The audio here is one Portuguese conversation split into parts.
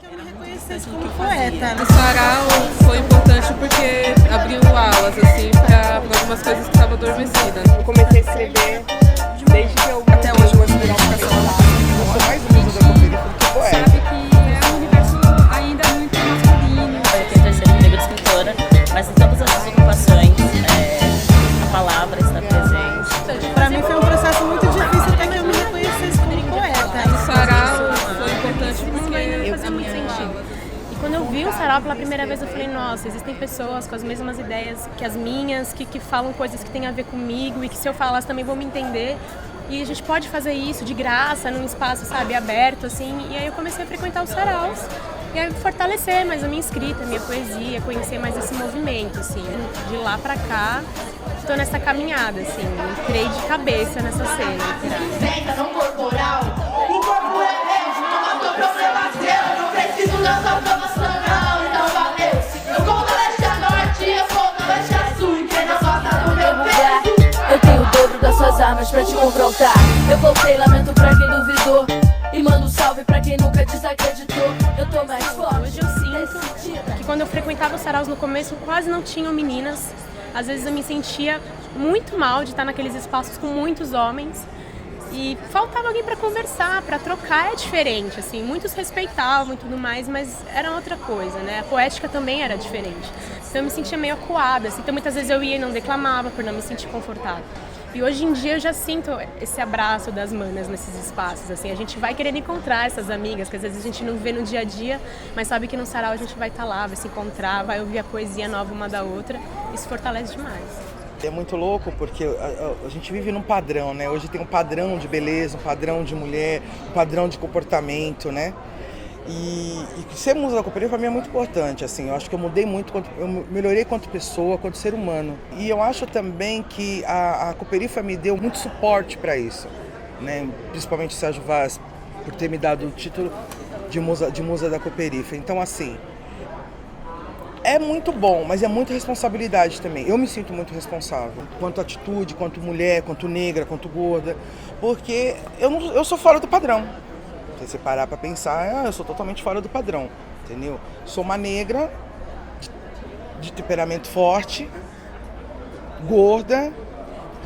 que eu me reconhecesse como poeta. O sarau foi importante porque abriu alas, assim, para algumas coisas que estavam adormecidas. Eu comecei a escrever desde que eu... Até hoje eu vou estudar eu sou mais musa da cooperativa do que poeta. Sabe que é um universo ainda muito masculino. Eu tenho terceiro emprego de escritora, mas em todas as ocupações a palavra está presente. Para mim foi um processo muito difícil até que eu me reconhecesse como poeta. O sarau foi importante porque Fazia muito sentido. E quando eu vi o sarau pela primeira vez, eu falei, nossa, existem pessoas com as mesmas ideias que as minhas, que falam coisas que têm a ver comigo e que se eu falar elas também vão me entender. E a gente pode fazer isso de graça, num espaço, sabe, aberto, assim. E aí eu comecei a frequentar os saraus e aí fortalecer mais a minha escrita, a minha poesia, conhecer mais esse movimento, assim. De lá pra cá, tô nessa caminhada, assim. Entrei de cabeça nessa cena, literal. No corporal, o corpo é meu, toma teu problema seu, não preciso da sua aprovação, não, então valeu. Eu vou do leste a norte, eu vou do leste a sul, e quem não gosta do meu peso. Eu tenho o dobro das suas armas pra te confrontar. Eu voltei, lamento pra quem duvidou, e mando um salve pra quem nunca desacreditou. Eu tô mais forte. Hoje eu sinto que quando eu frequentava os saraus no começo, quase não tinham meninas. Às vezes eu me sentia muito mal de estar naqueles espaços com muitos homens. E faltava alguém para conversar, para trocar, é diferente, assim, muitos respeitavam e tudo mais, mas era outra coisa, né? A poética também era diferente. Então eu me sentia meio acuada, assim, então muitas vezes eu ia e não declamava por não me sentir confortável. E hoje em dia eu já sinto esse abraço das manas nesses espaços, assim, a gente vai querendo encontrar essas amigas, que às vezes a gente não vê no dia a dia, mas sabe que no sarau a gente vai estar lá, vai se encontrar, vai ouvir a poesia nova uma da outra, isso fortalece demais. É muito louco porque a gente vive num padrão, né? Hoje tem um padrão de beleza, um padrão de mulher, um padrão de comportamento, né? E ser musa da cooperativa para mim é muito importante, assim. Eu acho que eu mudei muito, eu melhorei quanto pessoa, quanto ser humano. E eu acho também que a cooperativa me deu muito suporte para isso, né? Principalmente o Sérgio Vaz, por ter me dado o título de musa da cooperativa. Então, assim, é muito bom, mas é muita responsabilidade também. Eu me sinto muito responsável, quanto atitude, quanto mulher, quanto negra, quanto gorda, porque eu sou fora do padrão. Se você parar pra pensar, eu sou totalmente fora do padrão, entendeu? Sou uma negra, de temperamento forte, gorda,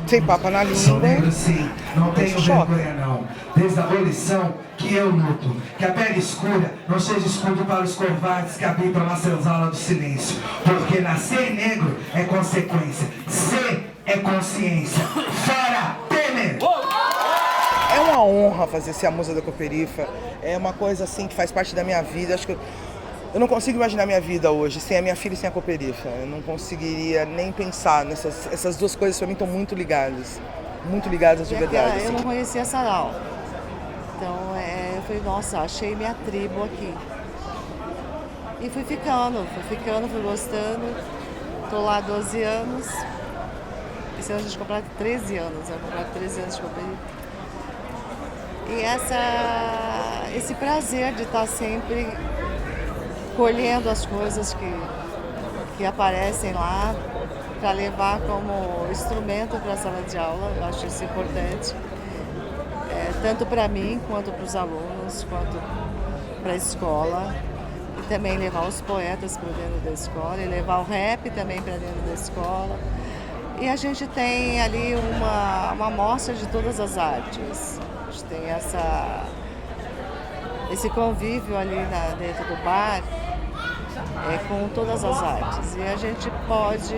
sem papa na língua. Sou negro sim, não tenho vergonha não. Desde a abolição que eu luto, que a pele escura não seja escudo para os covardes que habitam na senzala do silêncio. Porque nascer negro é consequência, ser é consciência. Fora Temer! É uma honra fazer ser a musa da cooperativa, é uma coisa assim que faz parte da minha vida. Acho que eu não consigo imaginar minha vida hoje sem a minha filha e sem a cooperativa. Eu não conseguiria nem pensar nessas essas duas coisas, para mim estão muito ligadas de verdade. Eu não conhecia sarau, então eu falei, nossa, achei minha tribo aqui. E fui ficando, fui gostando. Tô lá há 12 anos. Esse ano a gente comprou 13 anos, eu comprei 13 anos de cooperativa. E esse prazer de estar sempre colhendo as coisas que aparecem lá para levar como instrumento para a sala de aula, eu acho isso importante, tanto para mim, quanto para os alunos, quanto para a escola, e também levar os poetas para dentro da escola, e levar o rap também para dentro da escola. E a gente tem ali uma amostra de todas as artes. A gente tem esse convívio ali dentro do bar com todas as artes. E a gente pode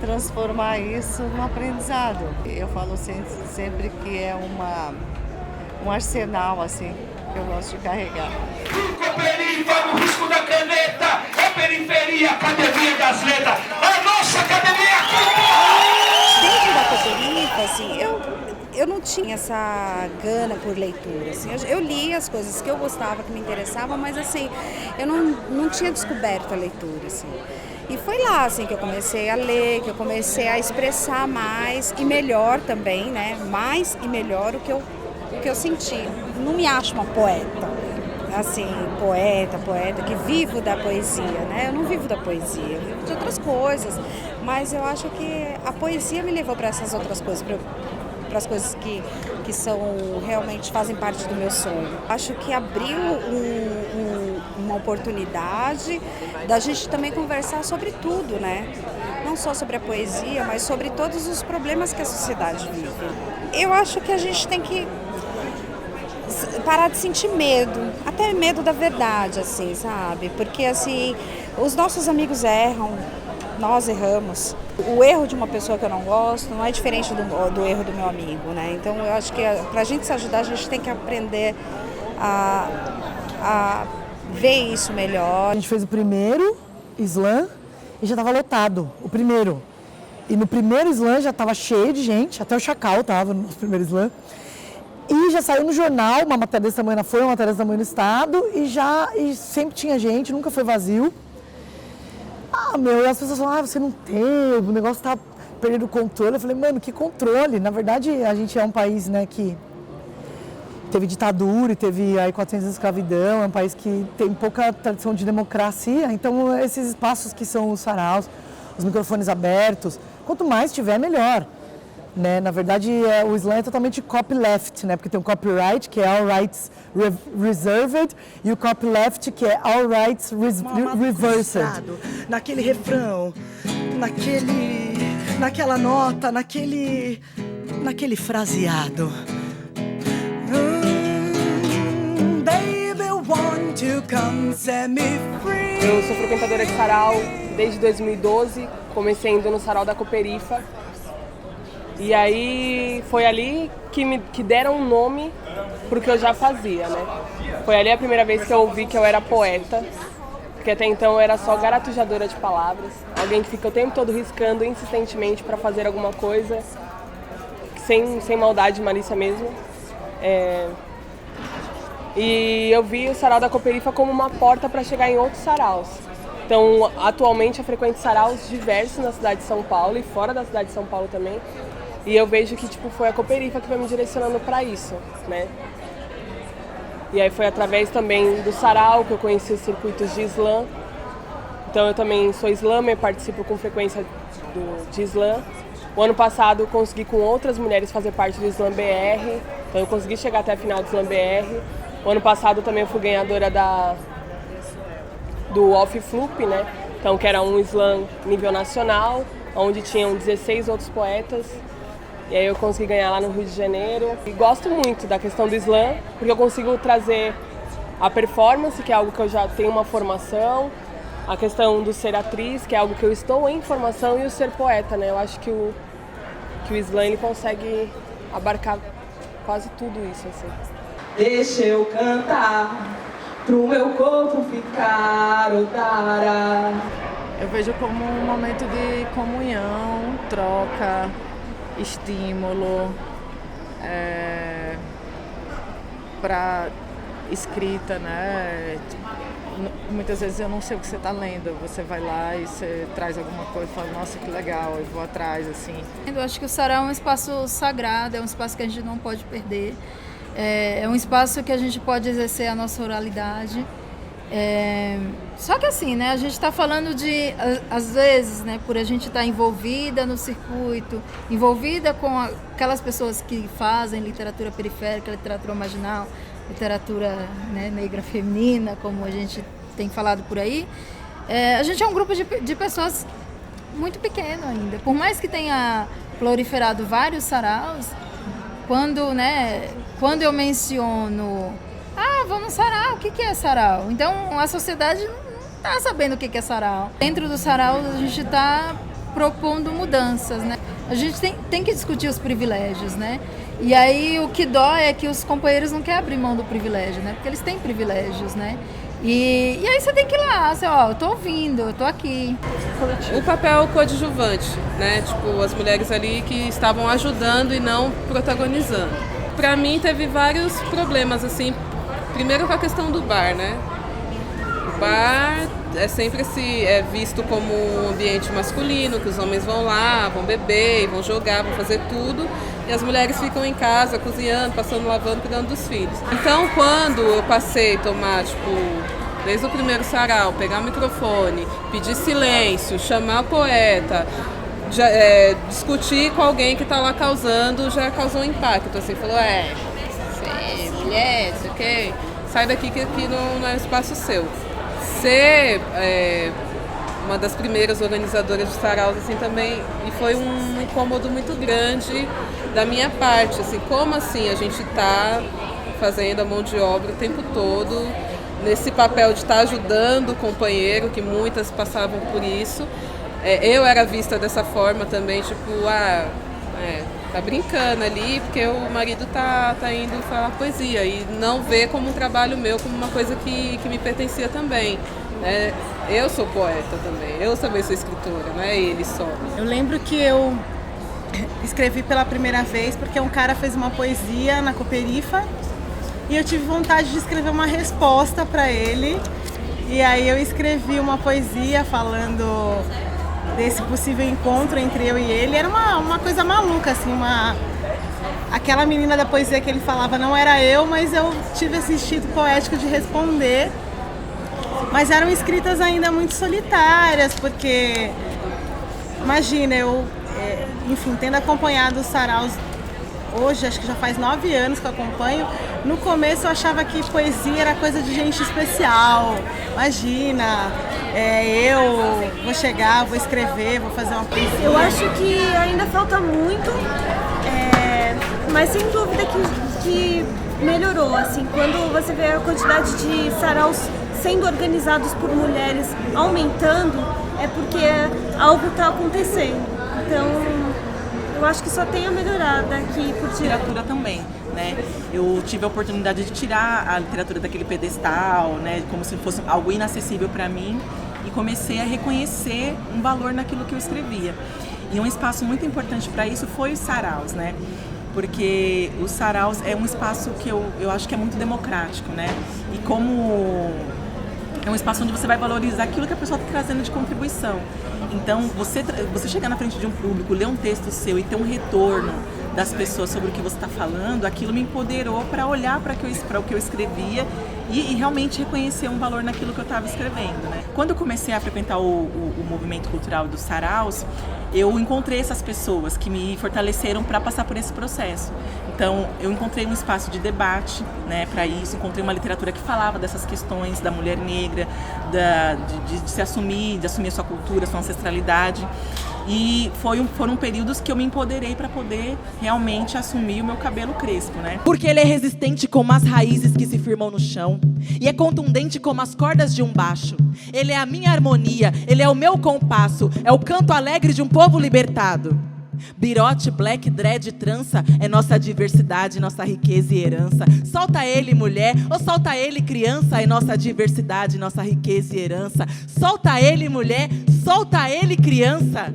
transformar isso num aprendizado. Eu falo sempre que é um arsenal assim, que eu gosto de carregar. Cooperativa no risco da caneta, é periferia, academia das letras, a nossa academia aqui! Dentro da cooperativa, assim, eu não tinha essa gana por leitura, assim, eu li as coisas que eu gostava, que me interessavam, mas assim, eu não tinha descoberto a leitura, assim. E foi lá, assim, que eu comecei a ler, que eu comecei a expressar mais e melhor também, né, mais e melhor o que eu senti. Não me acho uma poeta, assim, poeta, que vivo da poesia, né, eu não vivo da poesia, eu vivo de outras coisas, mas eu acho que a poesia me levou para essas outras coisas, para para as coisas que são realmente fazem parte do meu sonho. Acho que abriu uma oportunidade da gente também conversar sobre tudo, né? Não só sobre a poesia, mas sobre todos os problemas que a sociedade vive. Eu acho que a gente tem que parar de sentir medo, até medo da verdade, assim, sabe? Porque, assim, os nossos amigos erram, nós erramos. O erro de uma pessoa que eu não gosto não é diferente do erro do meu amigo, né? Então, eu acho que pra gente se ajudar, a gente tem que aprender a ver isso melhor. A gente fez o primeiro slam e já estava lotado, o primeiro. E no primeiro slam já estava cheio de gente, até o Chacal estava no primeiro slam. E já saiu no jornal, uma matéria desse tamanho na Folha, uma matéria desse tamanho no Estado, e sempre tinha gente, nunca foi vazio. E as pessoas falam, você não tem, o negócio tá perdendo o controle. Eu falei, mano, que controle? Na verdade, a gente é um país, né, que teve ditadura e teve aí 400 anos de escravidão, é um país que tem pouca tradição de democracia, então esses espaços que são os saraus, os microfones abertos, quanto mais tiver, melhor. Né? Na verdade, o slam é totalmente copyleft, né? Porque tem o copyright, que é all rights reserved, e o copyleft, que é all rights reversed. Naquele refrão, naquela nota, naquele fraseado. Baby, want to come set me free. Eu sou frequentadora de sarau desde 2012, comecei indo no sarau da Cooperifa. E aí foi ali que deram um nome pro que eu já fazia, né? Foi ali a primeira vez que eu ouvi que eu era poeta, porque até então eu era só garatujadora de palavras, alguém que fica o tempo todo riscando insistentemente para fazer alguma coisa, sem maldade e malícia mesmo. E eu vi o sarau da Cooperifa como uma porta para chegar em outros saraus. Então, atualmente eu frequento saraus diversos na cidade de São Paulo e fora da cidade de São Paulo também. E eu vejo que foi a Cooperifa que foi me direcionando para isso, né? E aí foi através também do sarau que eu conheci os circuitos de slam. Então eu também sou slammer, participo com frequência de slam. O ano passado eu consegui com outras mulheres fazer parte do Slam BR, então eu consegui chegar até a final do Slam BR. O ano passado também eu fui ganhadora do Off Flup, né? Então que era um slam nível nacional, onde tinham 16 outros poetas. E aí eu consegui ganhar lá no Rio de Janeiro. E gosto muito da questão do slam, porque eu consigo trazer a performance, que é algo que eu já tenho uma formação, a questão do ser atriz, que é algo que eu estou em formação, e o ser poeta, né? Eu acho que o slam ele consegue abarcar quase tudo isso, assim. Deixa eu cantar, pro meu corpo ficar odara. Eu vejo como um momento de comunhão, troca, estímulo para escrita, né? Muitas vezes eu não sei o que você está lendo, você vai lá e você traz alguma coisa e fala, nossa, que legal, eu vou atrás, assim. Eu acho que o sarau é um espaço sagrado, é um espaço que a gente não pode perder, é um espaço que a gente pode exercer a nossa oralidade. Só que assim, né, a gente está falando de, às vezes, né, por a gente estar envolvida no circuito, envolvida com aquelas pessoas que fazem literatura periférica, literatura marginal, literatura, né, negra feminina, como a gente tem falado por aí, a gente é um grupo de pessoas muito pequeno ainda. Por mais que tenha proliferado vários saraus, quando eu menciono vamos no sarau, o que é sarau? Então a sociedade não está sabendo o que é sarau. Dentro do sarau a gente está propondo mudanças, né? A gente tem que discutir os privilégios, né? E aí o que dói é que os companheiros não querem abrir mão do privilégio, né? Porque eles têm privilégios, né? E aí você tem que ir lá, eu tô ouvindo, eu tô aqui. O papel coadjuvante, né? Tipo, as mulheres ali que estavam ajudando e não protagonizando. Pra mim teve vários problemas, assim. Primeiro com a questão do bar, né? O bar é sempre visto como um ambiente masculino, que os homens vão lá, vão beber, vão jogar, vão fazer tudo. E as mulheres ficam em casa, cozinhando, passando, lavando, cuidando dos filhos. Então, quando eu passei a tomar, desde o primeiro sarau, pegar o microfone, pedir silêncio, chamar o poeta, discutir com alguém que está lá causando já causou um impacto, assim, falou, você, mulher, sei o quê, sai daqui que aqui não é espaço seu. Ser uma das primeiras organizadoras de saraus, assim, também, e foi um incômodo muito grande da minha parte, assim, como assim a gente está fazendo a mão de obra o tempo todo, nesse papel de estar ajudando o companheiro, que muitas passavam por isso. Eu era vista dessa forma também, tipo, tá brincando ali, porque o marido tá indo falar poesia, e não ver como um trabalho meu, como uma coisa que me pertencia também. Eu sou poeta também, eu também sou escritora, não é ele só. Eu lembro que eu escrevi pela primeira vez porque um cara fez uma poesia na Cooperifa e eu tive vontade de escrever uma resposta para ele. E aí eu escrevi uma poesia falando desse possível encontro entre eu e ele. Era uma coisa maluca, assim, aquela menina da poesia que ele falava não era eu, mas eu tive esse instinto poético de responder. Mas eram escritas ainda muito solitárias, porque, imagina, eu, enfim, tendo acompanhado os saraus hoje, acho que já faz 9 anos que eu acompanho, no começo eu achava que poesia era coisa de gente especial. Imagina, eu vou chegar, vou escrever, vou fazer uma poesia. Eu acho que ainda falta muito, mas sem dúvida que melhorou, assim, quando você vê a quantidade de saraus sendo organizados por mulheres aumentando, é porque algo está acontecendo. Então, eu acho que só tem a melhorar daqui por diante. Literatura também, né? Eu tive a oportunidade de tirar a literatura daquele pedestal, né? Como se fosse algo inacessível para mim, e comecei a reconhecer um valor naquilo que eu escrevia. E um espaço muito importante para isso foi os saraus, né? Porque os saraus é um espaço que eu acho que é muito democrático, né? E como é um espaço onde você vai valorizar aquilo que a pessoa está trazendo de contribuição. Então, você chegar na frente de um público, ler um texto seu e ter um retorno das pessoas sobre o que você está falando, aquilo me empoderou para olhar para o que eu escrevia e realmente reconhecer um valor naquilo que eu estava escrevendo, né? Quando eu comecei a frequentar o movimento cultural dos saraus, eu encontrei essas pessoas que me fortaleceram para passar por esse processo. Então, eu encontrei um espaço de debate, né, para isso, encontrei uma literatura que falava dessas questões da mulher negra, de se assumir, de assumir a sua cultura, a sua ancestralidade. E foram períodos que eu me empoderei para poder realmente assumir o meu cabelo crespo, né? Porque ele é resistente como as raízes que se firmam no chão, e é contundente como as cordas de um baixo. Ele é a minha harmonia, ele é o meu compasso, é o canto alegre de um povo libertado. Birote, black, dread, trança, é nossa diversidade, nossa riqueza e herança. Solta ele, mulher, ou solta ele, criança, é nossa diversidade, nossa riqueza e herança. Solta ele, mulher, solta ele, criança,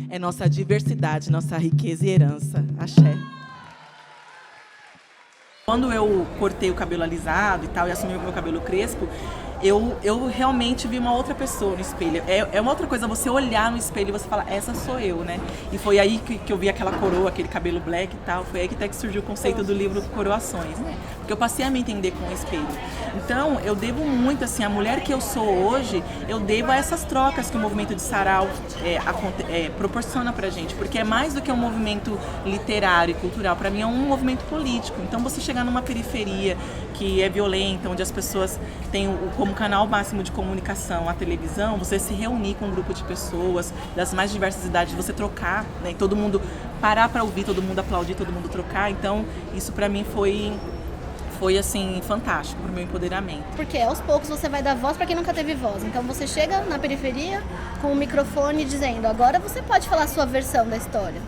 é nossa diversidade, nossa riqueza e herança. Axé. Quando eu cortei o cabelo alisado e tal, e assumi o meu cabelo crespo, eu realmente vi uma outra pessoa no espelho. É uma outra coisa você olhar no espelho e você falar, essa sou eu, né? E foi aí que eu vi aquela coroa, aquele cabelo black e tal. Foi aí que até que surgiu o conceito do livro Coroações, né? Porque eu passei a me entender com o espelho. Então, eu devo muito, assim, a mulher que eu sou hoje, eu devo a essas trocas que o movimento de sarau proporciona pra gente. Porque é mais do que um movimento literário e cultural. Pra mim é um movimento político. Então, você chegar numa periferia que é violenta, onde as pessoas têm como canal máximo de comunicação a televisão, você se reunir com um grupo de pessoas das mais diversas idades, você trocar, né? E todo mundo parar para ouvir, todo mundo aplaudir, todo mundo trocar. Então, isso para mim foi assim, fantástico pro meu empoderamento. Porque aos poucos você vai dar voz para quem nunca teve voz. Então você chega na periferia com o microfone dizendo, agora você pode falar a sua versão da história.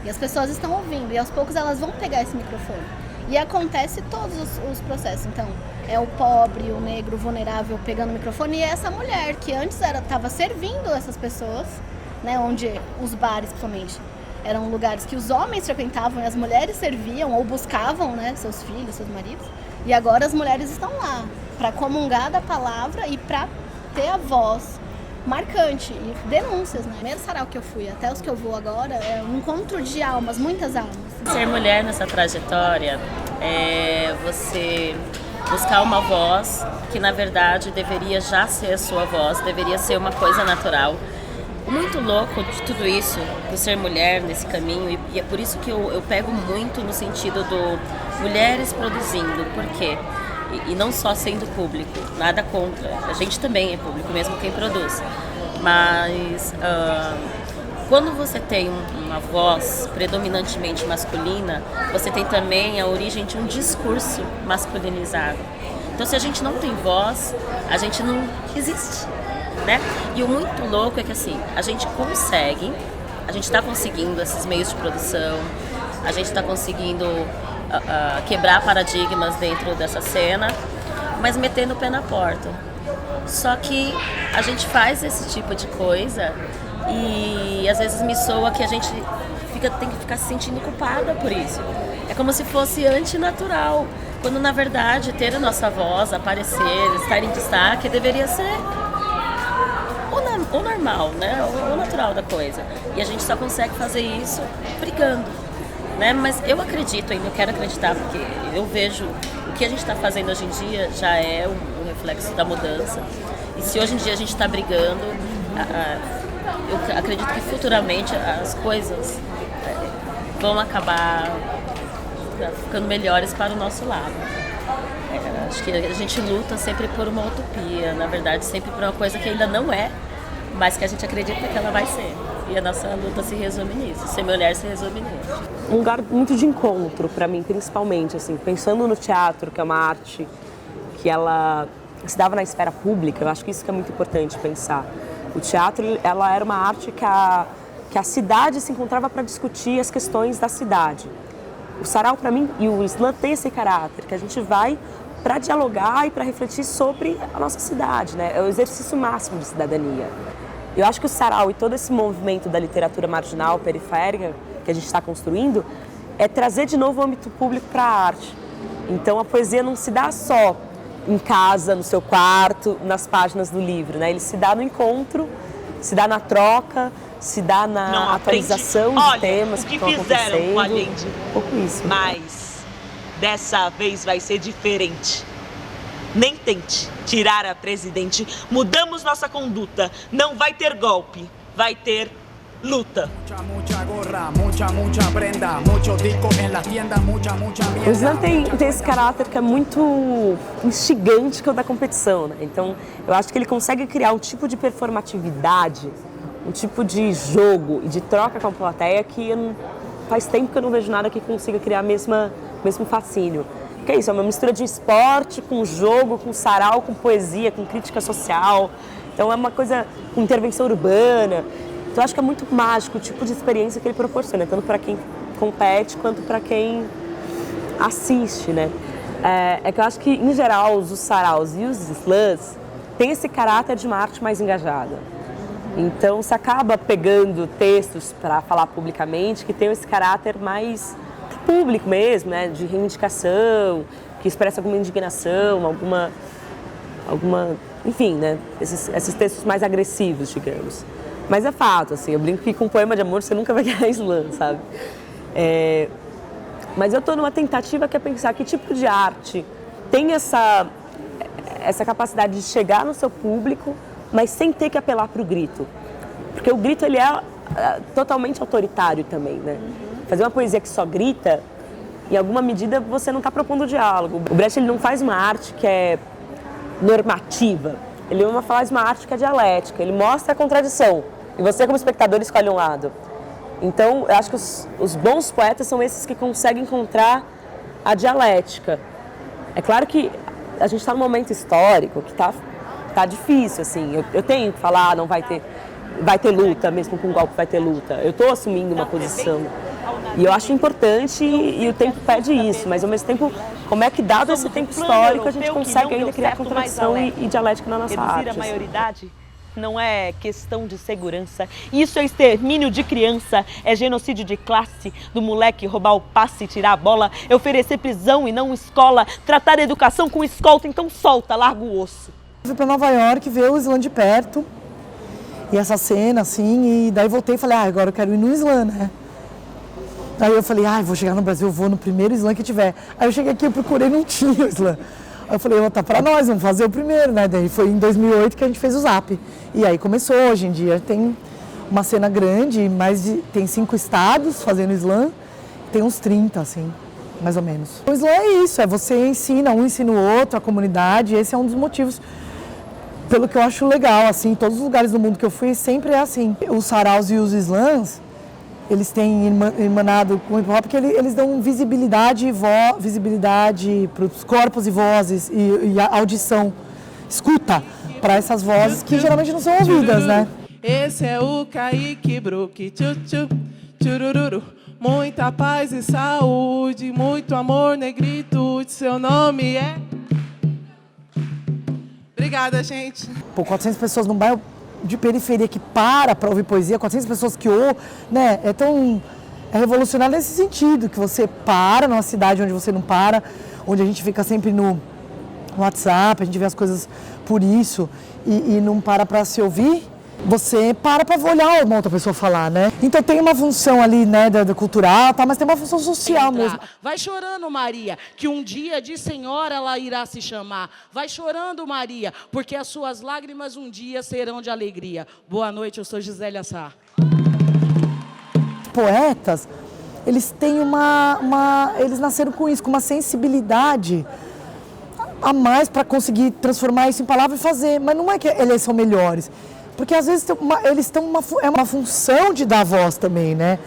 E as pessoas estão ouvindo, e aos poucos elas vão pegar esse microfone. E acontece todos os processos. Então, é o pobre, o negro, o vulnerável pegando o microfone, e é essa mulher que antes estava servindo essas pessoas, né, onde os bares, principalmente, eram lugares que os homens frequentavam e as mulheres serviam ou buscavam, né, seus filhos, seus maridos. E agora as mulheres estão lá para comungar da palavra e para ter a voz marcante e denúncias, né? O primeiro sarau que eu fui, até os que eu vou agora, é um encontro de almas, muitas almas. Ser mulher nessa trajetória é você buscar uma voz que na verdade deveria já ser a sua voz, deveria ser uma coisa natural. O muito louco de tudo isso, por ser mulher nesse caminho, e é por isso que eu pego muito no sentido do mulheres produzindo, por quê? E não só sendo público, nada contra, a gente também é público, mesmo quem produz. Mas quando você tem uma voz predominantemente masculina, você tem também a origem de um discurso masculinizado. Então, se a gente não tem voz, a gente não existe, né? E o muito louco é que, assim, a gente está conseguindo esses meios de produção, a gente está conseguindo quebrar paradigmas dentro dessa cena, mas metendo o pé na porta. Só que a gente faz esse tipo de coisa e às vezes me soa que a gente tem que ficar se sentindo culpada por isso. É como se fosse antinatural, quando na verdade ter a nossa voz, aparecer, estar em destaque deveria ser o normal, né? O natural da coisa. E a gente só consegue fazer isso brigando, né? Mas eu acredito ainda, eu quero acreditar, porque eu vejo o que a gente está fazendo hoje em dia já é um reflexo da mudança. E se hoje em dia a gente está brigando, eu acredito que futuramente as coisas vão acabar ficando melhores para o nosso lado. Acho que a gente luta sempre por uma utopia, na verdade sempre por uma coisa que ainda não é, mas que a gente acredita que ela vai ser. E a nossa luta se resume nisso, ser mulher se resume nisso. Um lugar muito de encontro para mim, principalmente, assim, pensando no teatro, que é uma arte que ela se dava na esfera pública, eu acho que isso que é muito importante pensar. O teatro, ela era uma arte que a cidade se encontrava para discutir as questões da cidade. O sarau, para mim, e o slam tem esse caráter, que a gente vai para dialogar e para refletir sobre a nossa cidade, né? É o exercício máximo de cidadania. Eu acho que o sarau e todo esse movimento da literatura marginal, periférica, que a gente está construindo, é trazer de novo o âmbito público para a arte. Então a poesia não se dá só em casa, no seu quarto, nas páginas do livro, né? Ele se dá no encontro, se dá na troca, se dá na atualização de temas que estão acontecendo. Com a Allende, um pouco isso. Mas dessa vez vai ser diferente. Nem tente tirar a presidente. Mudamos nossa conduta. Não vai ter golpe, vai ter luta. O slam tem esse caráter que é muito instigante, que é o da competição, né? Então, eu acho que ele consegue criar um tipo de performatividade, um tipo de jogo e de troca com a plateia que faz tempo que eu não vejo nada que consiga criar mesmo fascínio. Que é isso, é uma mistura de esporte com jogo, com sarau, com poesia, com crítica social. Então é uma coisa com intervenção urbana. Então eu acho que é muito mágico o tipo de experiência que ele proporciona, tanto para quem compete quanto para quem assiste, né? É que eu acho que, em geral, os saraus e os slams têm esse caráter de uma arte mais engajada. Então você acaba pegando textos para falar publicamente que tem esse caráter mais público mesmo, né? De reivindicação, que expressa alguma indignação, alguma enfim, né? Esses textos mais agressivos, digamos. Mas é fato, assim, eu brinco que com poema de amor você nunca vai ganhar slam, sabe? Mas eu estou numa tentativa que é pensar que tipo de arte tem essa capacidade de chegar no seu público, mas sem ter que apelar para o grito. Porque o grito, ele é totalmente autoritário também, né? Fazer uma poesia que só grita, em alguma medida você não está propondo diálogo. O Brecht, ele não faz uma arte que é normativa, ele faz uma arte que é dialética, ele mostra a contradição. E você, como espectador, escolhe um lado. Então, eu acho que os bons poetas são esses que conseguem encontrar a dialética. É claro que a gente está num momento histórico que tá difícil, assim. Eu tenho que falar, não vai ter luta, mesmo com golpe vai ter luta. Eu estou assumindo uma posição. E eu acho importante e o tempo pede isso, mas ao mesmo tempo, como é que, dado esse tempo histórico, a gente consegue ainda criar contradição e dialética na nossa arte? Reduzir a maioridade não é questão de segurança. Isso é extermínio de criança, é genocídio de classe, do moleque roubar o passe e tirar a bola, é oferecer prisão e não escola, tratar a educação com escolta, então solta, larga o osso. Fui para Nova York ver o slam de perto, e essa cena, assim, e daí voltei e falei, agora eu quero ir no slam, né? Aí eu falei, vou chegar no Brasil, eu vou no primeiro slam que tiver. Aí eu cheguei aqui, eu procurei, não tinha o slam. Aí eu falei, tá pra nós, vamos fazer o primeiro, né? Daí foi em 2008 que a gente fez o Zap. E aí começou, hoje em dia tem uma cena grande, tem 5 estados fazendo slam, tem uns 30, assim, mais ou menos. O slam é isso, você ensina, um ensina o outro, a comunidade, esse é um dos motivos pelo que eu acho legal, assim, todos os lugares do mundo que eu fui sempre é assim. Os saraus e os slams, eles têm emanado com hip hop porque eles dão visibilidade para os corpos e vozes e a audição, escuta para essas vozes que geralmente não são ouvidas, né? Esse é o Kaique Brook, tchurururu. Muita paz e saúde, muito amor, negritude, seu nome é... Obrigada, gente. Pô, 400 pessoas num bairro de periferia que para ouvir poesia, 400 pessoas que ouvem, né? É revolucionário nesse sentido, que você para numa cidade onde você não para, onde a gente fica sempre no WhatsApp, a gente vê as coisas por isso e não para se ouvir. Você para olhar uma outra pessoa falar, né? Então tem uma função ali, né, da cultural, tá, mas tem uma função social mesmo. Vai chorando, Maria, que um dia de senhora ela irá se chamar. Vai chorando, Maria, porque as suas lágrimas um dia serão de alegria. Boa noite, eu sou Gisélia Sá. Poetas, eles têm eles nasceram com isso, com uma sensibilidade a mais para conseguir transformar isso em palavra e fazer. Mas não é que eles são melhores. Porque às vezes eles estão é uma função de dar voz também, né?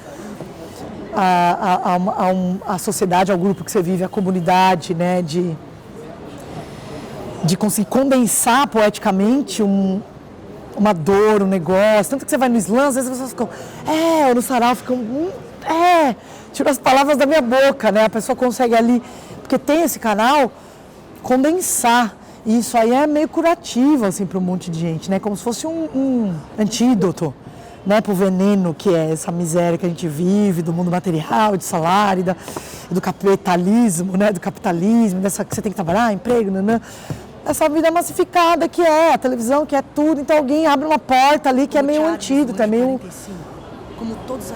A sociedade, ao grupo que você vive, a comunidade, né? De conseguir condensar poeticamente uma dor, um negócio. Tanto que você vai no slam, às vezes as pessoas ficam, ou no sarau ficam, tira as palavras da minha boca, né? A pessoa consegue ali, porque tem esse canal, condensar. E isso aí é meio curativo, assim, para um monte de gente, né? Como se fosse um antídoto, né? Para o veneno que é essa miséria que a gente vive, do mundo material, de salário, do capitalismo, né? Do capitalismo, dessa que você tem que trabalhar, emprego, né? Essa vida massificada que é a televisão, que é tudo. Então alguém abre uma porta ali que é meio antídoto, é meio...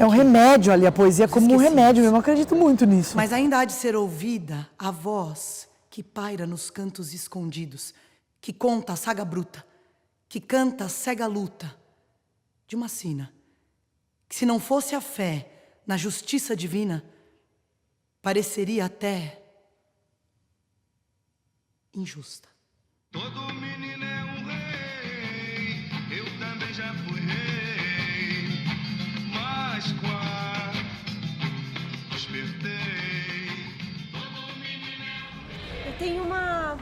É um remédio ali, a poesia como um remédio. Eu não acredito muito nisso. Mas ainda há de ser ouvida a voz que paira nos cantos escondidos, que conta a saga bruta, que canta a cega luta de uma sina, que se não fosse a fé na justiça divina, pareceria até injusta. Todo menino é um rei, eu também já fui rei, mas quando despertei. Eu tenho uma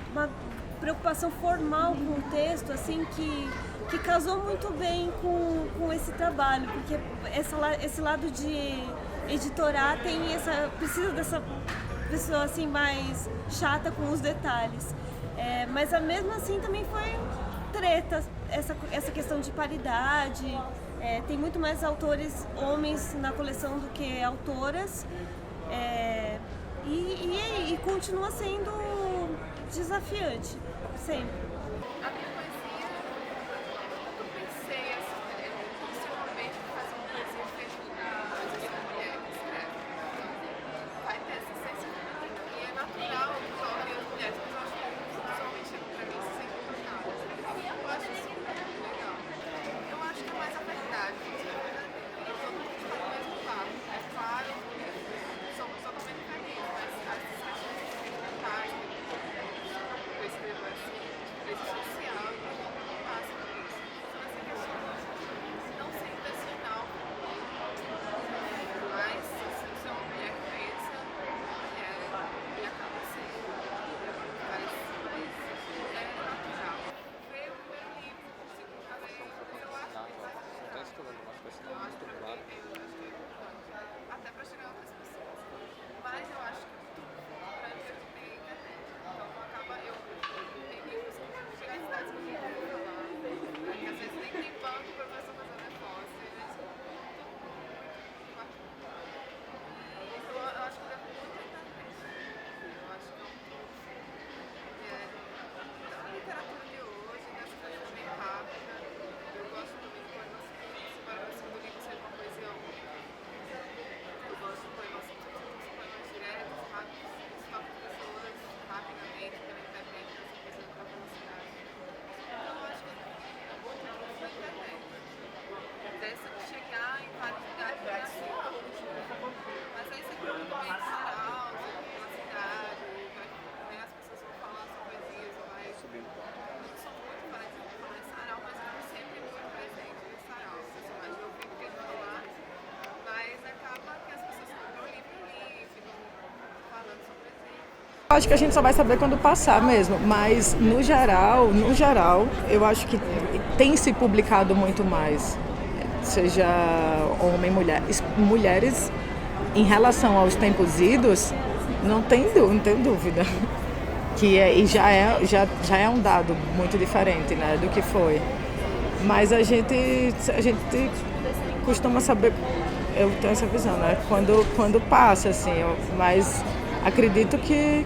preocupação formal com o texto, assim, que casou muito bem com esse trabalho, porque esse lado de editorar precisa dessa pessoa assim mais chata com os detalhes. Mas mesmo assim também foi treta essa questão de paridade. Tem muito mais autores homens na coleção do que autoras. E continua sendo desafiante, sempre. A minha poesia, eu nunca pensei profissionalmente em fazer uma poesia feita para as mulheres, né? Vai ter essa sensibilidade. E é natural que ouvir as mulheres, mas eu acho que visualmente para mim se sente confortável. Eu acho isso muito legal. Eu acho que é mais a verdade. Todo mundo está no mesmo barco. É claro que somos totalmente diferentes, mas as questões sentimentais, eu escrevo assim, coisa social, e não passa por isso. São essas questões. Acho que a gente só vai saber quando passar mesmo, mas no geral, eu acho que tem se publicado muito mais, seja homem, mulher. Mulheres, em relação aos tempos idos, não tenho dúvida, e já é um dado muito diferente, né, do que foi. Mas a gente costuma saber, eu tenho essa visão, né, quando passa, assim, mas acredito que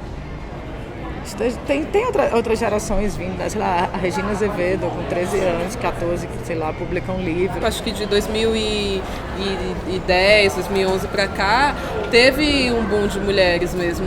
tem outras gerações vindo, né? Sei lá, a Regina Azevedo, com 13 anos, 14, sei lá, publica um livro. Acho que de 2010, 2011 para cá, teve um boom de mulheres mesmo,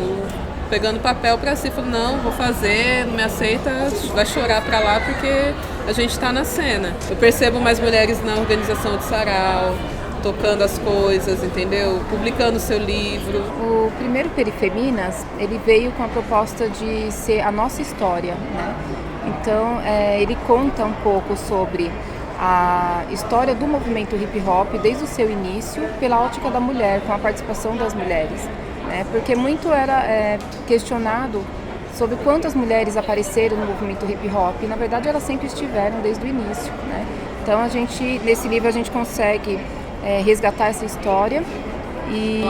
pegando papel para si, falando, não, vou fazer, não me aceita, vai chorar para lá porque a gente está na cena. Eu percebo mais mulheres na organização de sarau, tocando as coisas, entendeu? Publicando seu livro. O primeiro Perifeminas, ele veio com a proposta de ser a nossa história, né? Então, ele conta um pouco sobre a história do movimento hip hop desde o seu início, pela ótica da mulher, com a participação das mulheres, né? Porque muito era questionado sobre quantas mulheres apareceram no movimento hip hop, e na verdade elas sempre estiveram desde o início, né? Então, nesse livro a gente consegue resgatar essa história e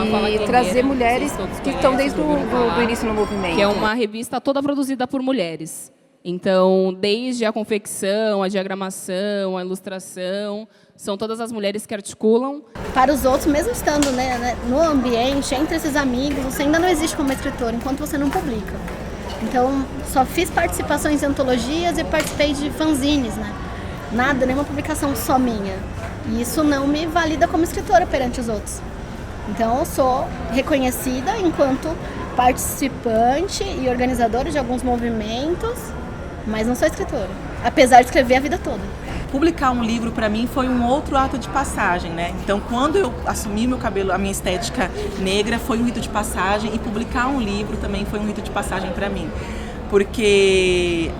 trazer mulheres que estão desde o início no movimento. Que é uma revista toda produzida por mulheres. Então, desde a confecção, a diagramação, a ilustração, são todas as mulheres que articulam. Para os outros, mesmo estando no ambiente, entre esses amigos, você ainda não existe como escritor, enquanto você não publica. Então, só fiz participações em antologias e participei de fanzines, né? Nada, nenhuma publicação só minha. E isso não me valida como escritora perante os outros. Então, eu sou reconhecida enquanto participante e organizadora de alguns movimentos, mas não sou escritora, apesar de escrever a vida toda. Publicar um livro para mim foi um outro ato de passagem, né? Então, quando eu assumi meu cabelo, a minha estética negra, foi um rito de passagem, e publicar um livro também foi um rito de passagem para mim, porque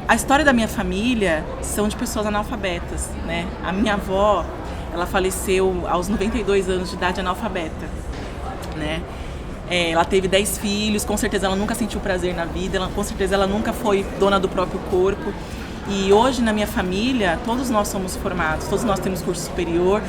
a história da minha família são de pessoas analfabetas, né? A minha avó, ela faleceu aos 92 anos de idade analfabeta, né? Ela teve 10 filhos, com certeza ela nunca sentiu prazer na vida, com certeza ela nunca foi dona do próprio corpo. E hoje na minha família, todos nós somos formados, todos nós temos curso superior,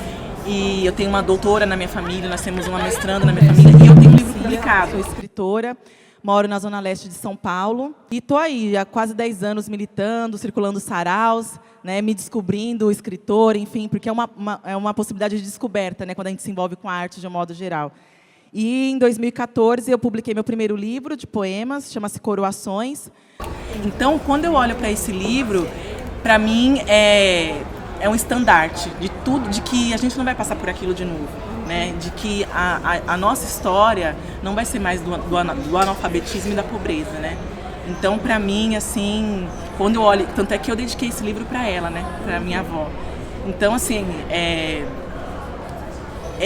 e eu tenho uma doutora na minha família, nós temos uma mestranda na minha família, e eu tenho um livro publicado. Sou escritora. Moro na Zona Leste de São Paulo e estou aí há quase 10 anos militando, circulando saraus, né, me descobrindo escritora, enfim, porque é uma possibilidade de descoberta, né, quando a gente se envolve com a arte de um modo geral. E em 2014 eu publiquei meu primeiro livro de poemas, chama-se Coroações. Então, quando eu olho para esse livro, para mim é um estandarte de tudo, de que a gente não vai passar por aquilo de novo. Né, de que a nossa história não vai ser mais do analfabetismo e da pobreza, né? Então, para mim, assim, quando eu olho, tanto é que eu dediquei esse livro para ela, né, para minha avó. Então, assim, é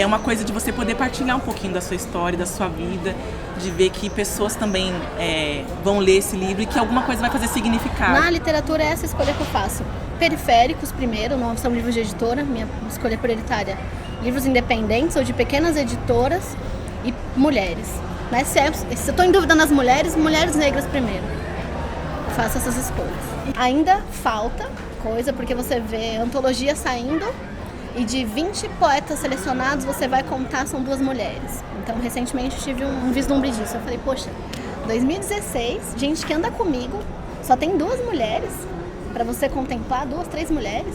uma coisa de você poder partilhar um pouquinho da sua história, da sua vida, de ver que pessoas também vão ler esse livro e que alguma coisa vai fazer significado. Na literatura, essa escolha que eu faço. Periféricos, primeiro, não são livros de editora, minha escolha prioritária. Livros independentes ou de pequenas editoras e mulheres. Mas se eu estou em dúvida nas mulheres negras primeiro. Faço essas escolhas. Ainda falta coisa, porque você vê antologia saindo e de 20 poetas selecionados, você vai contar, são 2 mulheres. Então, recentemente, eu tive um vislumbre disso. Eu falei, poxa, 2016, gente que anda comigo, só tem 2 mulheres para você contemplar, 2, 3 mulheres.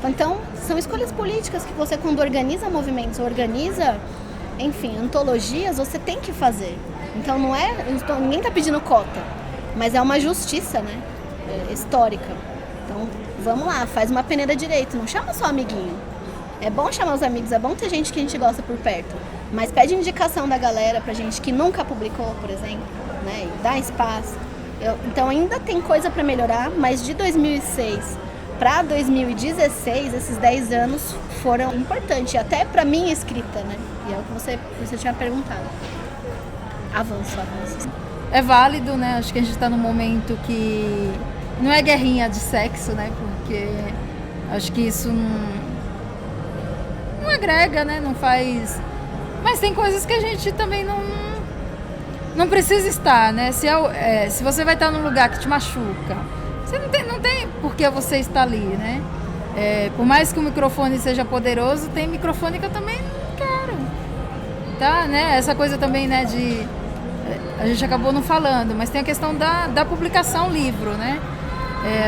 Então, são escolhas políticas que você, quando organiza movimentos, organiza, enfim, antologias, você tem que fazer. Então, ninguém está pedindo cota, mas é uma justiça, né, histórica. Então, vamos lá, faz uma peneira direito, não chama só amiguinho. É bom chamar os amigos, é bom ter gente que a gente gosta por perto, mas pede indicação da galera pra gente que nunca publicou, por exemplo, né, e dá espaço. Então, ainda tem coisa para melhorar, mas de 2006 para 2016, esses 10 anos foram importantes, até para minha escrita, né? E é o que você tinha perguntado. Avanço. É válido, né? Acho que a gente está num momento que não é guerrinha de sexo, né? Porque acho que isso não agrega, né? Não faz... Mas tem coisas que a gente também não precisa estar, né? Se você vai estar num lugar que te machuca, você não tem por que você estar ali, né? Por mais que o microfone seja poderoso, tem microfone que eu também não quero. Tá, né? Essa coisa também, né, a gente acabou não falando, mas tem a questão da publicação livro, né?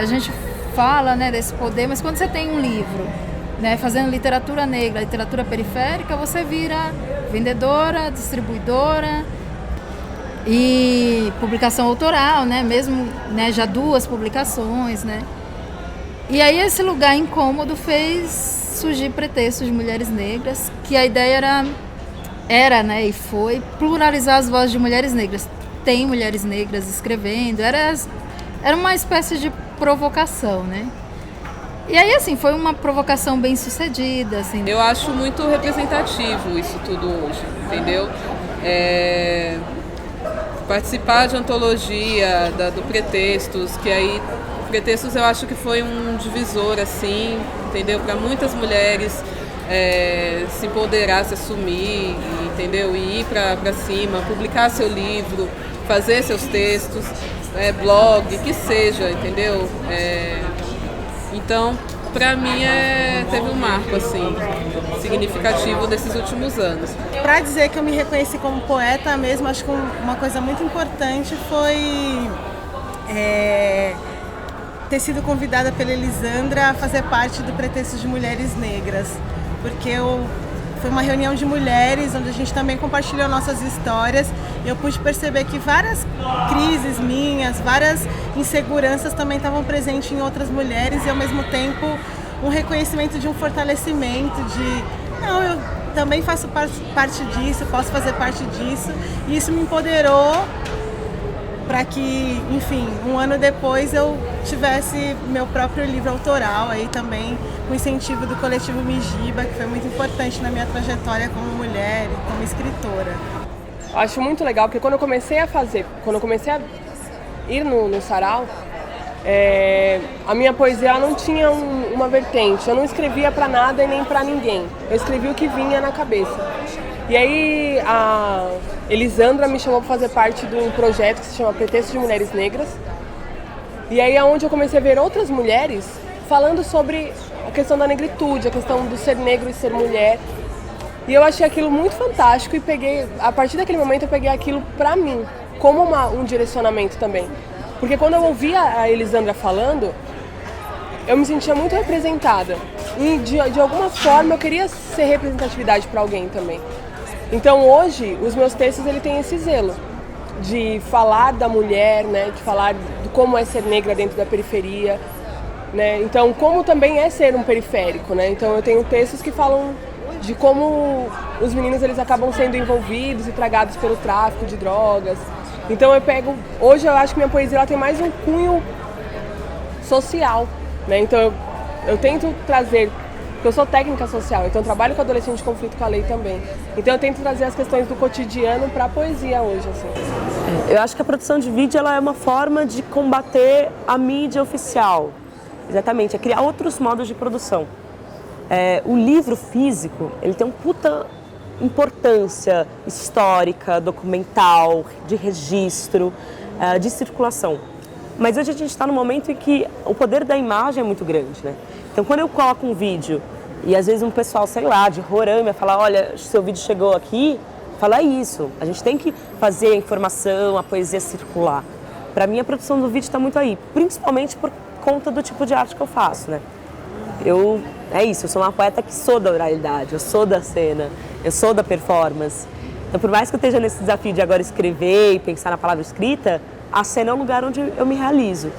A gente fala, né, desse poder, mas quando você tem um livro, né, fazendo literatura negra, literatura periférica, você vira vendedora, distribuidora e publicação autoral, né, mesmo, né, já 2 publicações, né? E aí esse lugar incômodo fez surgir Pretextos de Mulheres Negras, que a ideia era, né, e foi pluralizar as vozes de mulheres negras. Tem mulheres negras escrevendo, era uma espécie de provocação, né? E aí, assim, foi uma provocação bem sucedida, assim. Eu acho muito representativo isso tudo hoje, entendeu? Participar de antologia, do Pretextos, que aí Pretextos eu acho que foi um divisor, assim, entendeu? Para muitas mulheres se empoderar, se assumir, entendeu? E ir para cima, publicar seu livro, fazer seus textos, blog, que seja, entendeu? Então, para mim, teve um marco, assim, significativo desses últimos anos. Para dizer que eu me reconheci como poeta mesmo, acho que uma coisa muito importante foi ter sido convidada pela Elisandra a fazer parte do Pretextos de Mulheres Negras, porque foi uma reunião de mulheres onde a gente também compartilhou nossas histórias e eu pude perceber que várias crises minhas, várias inseguranças também estavam presentes em outras mulheres e ao mesmo tempo um reconhecimento de um fortalecimento eu também faço parte disso, posso fazer parte disso, e isso me empoderou para que, enfim, um ano depois eu tivesse meu próprio livro autoral, aí também com incentivo do coletivo Mijiba, que foi muito importante na minha trajetória como mulher e como escritora. Eu acho muito legal, porque quando eu comecei a ir no sarau, a minha poesia não tinha uma vertente, eu não escrevia para nada e nem para ninguém, eu escrevia o que vinha na cabeça. E aí a Elisandra me chamou para fazer parte de um projeto que se chama Pretextos de Mulheres Negras. E aí é onde eu comecei a ver outras mulheres falando sobre a questão da negritude, a questão do ser negro e ser mulher. E eu achei aquilo muito fantástico e a partir daquele momento eu peguei aquilo para mim, como um direcionamento também. Porque quando eu ouvia a Elisandra falando, eu me sentia muito representada. E de alguma forma eu queria ser representatividade para alguém também. Então hoje os meus textos têm esse zelo de falar da mulher, né, de falar de como é ser negra dentro da periferia, né? Então como também é ser um periférico, né? Então eu tenho textos que falam de como os meninos eles acabam sendo envolvidos e tragados pelo tráfico de drogas. Então hoje eu acho que minha poesia tem mais um cunho social, né? Então eu tento trazer, porque eu sou técnica social, então eu trabalho com adolescente de conflito com a lei também. Então eu tento trazer as questões do cotidiano para a poesia hoje, assim. Eu acho que a produção de vídeo ela é uma forma de combater a mídia oficial. Exatamente, é criar outros modos de produção. O livro físico, ele tem uma puta importância histórica, documental, de registro, de circulação. Mas hoje a gente está num momento em que o poder da imagem é muito grande, né? Então quando eu coloco um vídeo e às vezes um pessoal, sei lá, de Roraima fala, olha, seu vídeo chegou aqui, fala isso. A gente tem que fazer a informação, a poesia circular. Para mim a produção do vídeo está muito aí, principalmente por conta do tipo de arte que eu faço, né? Eu sou uma poeta que sou da oralidade, eu sou da cena, eu sou da performance. Então por mais que eu esteja nesse desafio de agora escrever e pensar na palavra escrita, a cena é um lugar onde eu me realizo.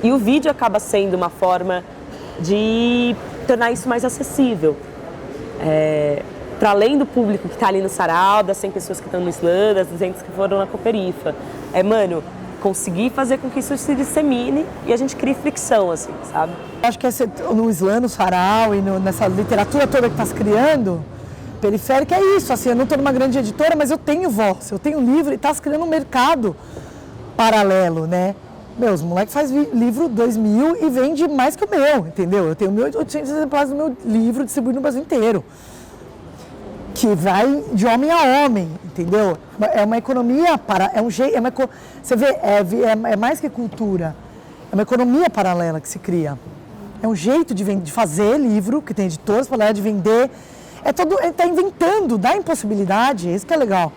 E o vídeo acaba sendo uma forma de tornar isso mais acessível. Para além do público que está ali no sarau, das 100 pessoas que estão no slam, das 200 que foram na Cooperifa. Conseguir fazer com que isso se dissemine e a gente crie fricção, assim, sabe? Acho que no slam, no sarau e nessa literatura toda que está se criando, periférica é isso, assim, eu não estou numa grande editora, mas eu tenho voz, eu tenho livro e está se criando um mercado paralelo, né? Os moleques fazem livro 2.000 e vende mais que o meu, entendeu? Eu tenho 1.800 exemplares do meu livro distribuído no Brasil inteiro. que vai de homem a homem, entendeu? É uma economia você vê, é mais que cultura, é uma economia paralela que se cria. É um jeito de fazer livro, que tem editoras paralelas, de vender. Tá inventando, dá impossibilidade, isso que é legal.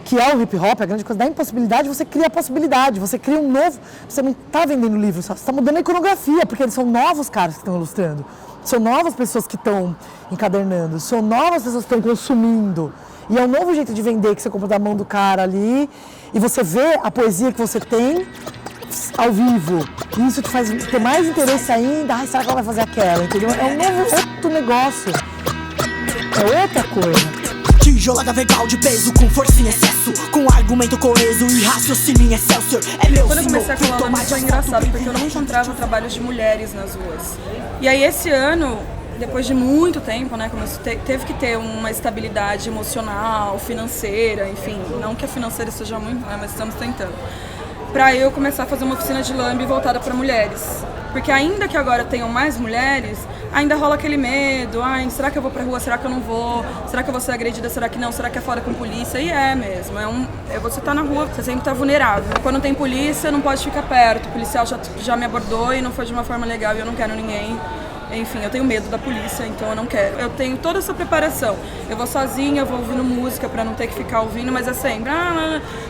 Que é o hip hop, a grande coisa, dá impossibilidade, você cria a possibilidade, você cria um novo. Você não está vendendo livro, você está mudando a iconografia, porque eles são novos caras que estão ilustrando. São novas pessoas que estão encadernando, são novas pessoas que estão consumindo. E é um novo jeito de vender, que você compra da mão do cara ali, e você vê a poesia que você tem ao vivo. E isso te faz ter mais interesse ainda. Ai, será que ela vai fazer aquela? Entendeu? É um novo outro negócio. É outra coisa. Tijolada verbal de peso, com força em excesso, com argumento coeso e raciocínio em excelsior. É meu Quando eu comecei a colar lâmina foi engraçado, porque eu não encontrava trabalhos de mulheres nas ruas. E aí esse ano, depois de muito tempo, né, teve que ter uma estabilidade emocional, financeira, enfim, não que a financeira seja muito, né, mas estamos tentando. Para eu começar a fazer uma oficina de lambe voltada para mulheres. Porque ainda que agora tenham mais mulheres, ainda rola aquele medo, ai, será que eu vou pra rua, será que eu não vou, será que eu vou ser agredida, será que não, será que é fora com polícia? E é mesmo, você tá na rua, você sempre tá vulnerável. Quando tem polícia, não pode ficar perto, o policial já me abordou e não foi de uma forma legal e eu não quero ninguém. Enfim, eu tenho medo da polícia, então eu não quero. Eu tenho toda essa preparação. Eu vou sozinha, eu vou ouvindo música pra não ter que ficar ouvindo, mas é sempre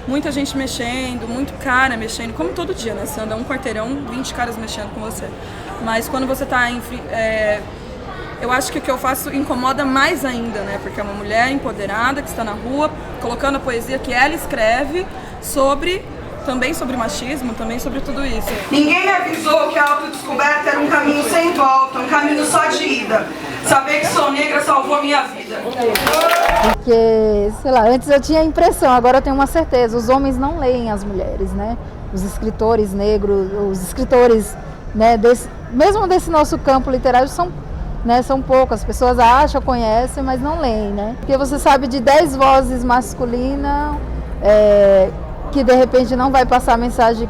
muita gente mexendo, muito cara mexendo, como todo dia, né? Você anda um quarteirão, 20 caras mexendo com você. Mas quando você tá, enfim, eu acho que o que eu faço incomoda mais ainda, né? Porque é uma mulher empoderada que está na rua, colocando a poesia que ela escreve também sobre machismo, também sobre tudo isso. Ninguém me avisou que a autodescoberta era um caminho sem volta, um caminho só de ida. Saber que sou negra salvou minha vida. Porque, sei lá, antes eu tinha a impressão, agora eu tenho uma certeza, os homens não leem as mulheres, né? Os escritores negros, os escritores, né, mesmo desse nosso campo literário são poucas, as pessoas acham, conhecem, mas não leem, né? Porque você sabe de 10 vozes masculinas, que de repente não vai passar a mensagem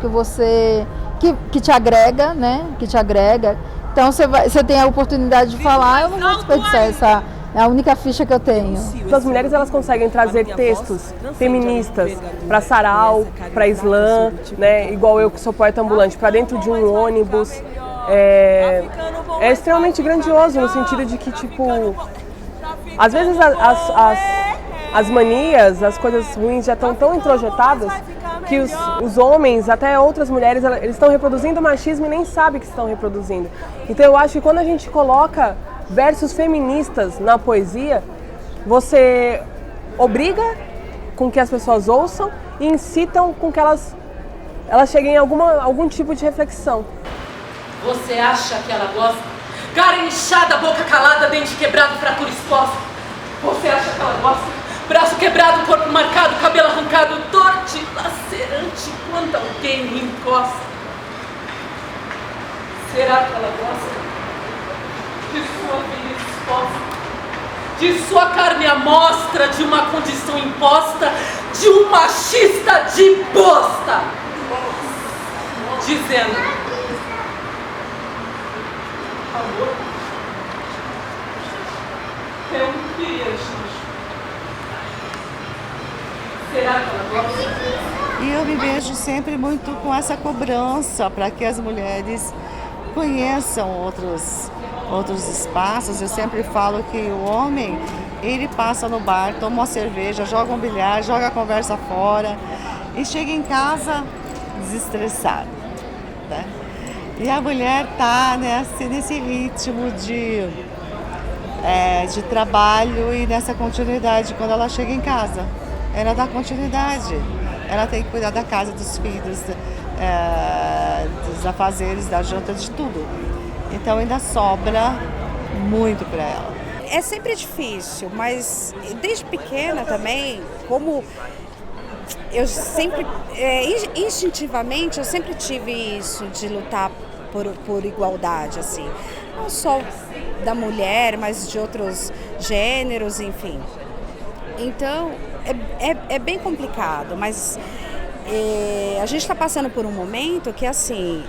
que te agrega, né? Que te agrega. Então você tem a oportunidade de falar, eu não vou desperdiçar essa. É a única ficha que eu tenho. As mulheres elas conseguem trazer textos feministas para sarau, para slam, né? Igual eu que sou poeta ambulante, para dentro de um ônibus. É extremamente grandioso no sentido de que, tipo, às vezes as manias, as coisas ruins já estão tão introjetadas que os homens, até outras mulheres, eles estão reproduzindo o machismo e nem sabem que estão reproduzindo. Então eu acho que quando a gente coloca versos feministas na poesia, você obriga com que as pessoas ouçam e incitam com que elas cheguem a algum tipo de reflexão. Você acha que ela gosta? Cara inchada, boca calada, dente quebrado, fratura exposta. Você acha que ela gosta? Braço quebrado, corpo marcado, cabelo arrancado, torte, lacerante, quando alguém me encosta. Será que ela gosta de sua vida exposta? De sua carne à mostra, de uma condição imposta, de um machista de bosta? Dizendo: amor, eu não queria te. Será que ela gosta? E eu me vejo sempre muito com essa cobrança para que as mulheres conheçam outros espaços. Eu sempre falo que o homem, ele passa no bar, toma uma cerveja, joga um bilhar, joga a conversa fora e chega em casa desestressado, né? E a mulher está, né, assim, nesse ritmo de trabalho e nessa continuidade quando ela chega em casa. Ela dá continuidade, ela tem que cuidar da casa, dos filhos, dos afazeres, da janta, de tudo. Então ainda sobra muito para ela. É sempre difícil, mas desde pequena também, como eu sempre, instintivamente, eu sempre tive isso de lutar por igualdade, assim. Não só da mulher, mas de outros gêneros, enfim. Então, é bem complicado, mas a gente está passando por um momento que, assim,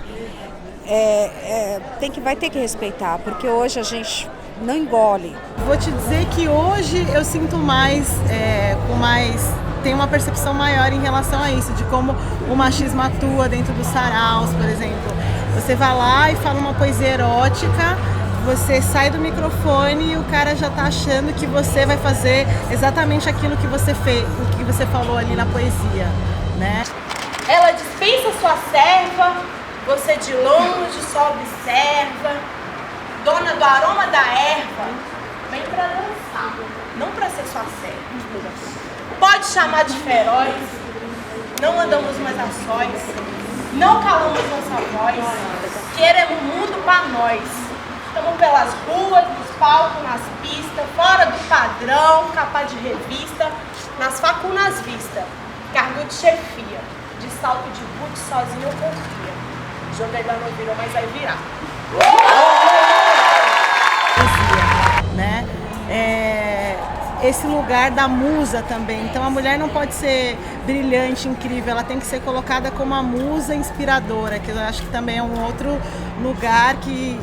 vai ter que respeitar, porque hoje a gente não engole. Vou te dizer que hoje eu sinto tenho uma percepção maior em relação a isso, de como o machismo atua dentro dos saraus, por exemplo. Você vai lá e fala uma poesia erótica, você sai do microfone e o cara já tá achando que você vai fazer exatamente aquilo que você fez, o que você falou ali na poesia, né? Ela dispensa sua serva, você de longe só observa, dona do aroma da erva, vem pra dançar, não pra ser sua serva. Pode chamar de feroz, não andamos mais a sós, não calamos nossa voz, queremos mundo pra nós. Estamos pelas ruas, nos palcos, nas pistas, fora do padrão, capa de revista, nas facunas vistas, cargo de chefia, de salto de boot sozinho eu confia. O jogo ainda não virou, mas vai virar. Né? Esse lugar da musa também. Então a mulher não pode ser brilhante, incrível, ela tem que ser colocada como a musa inspiradora, que eu acho que também é um outro lugar que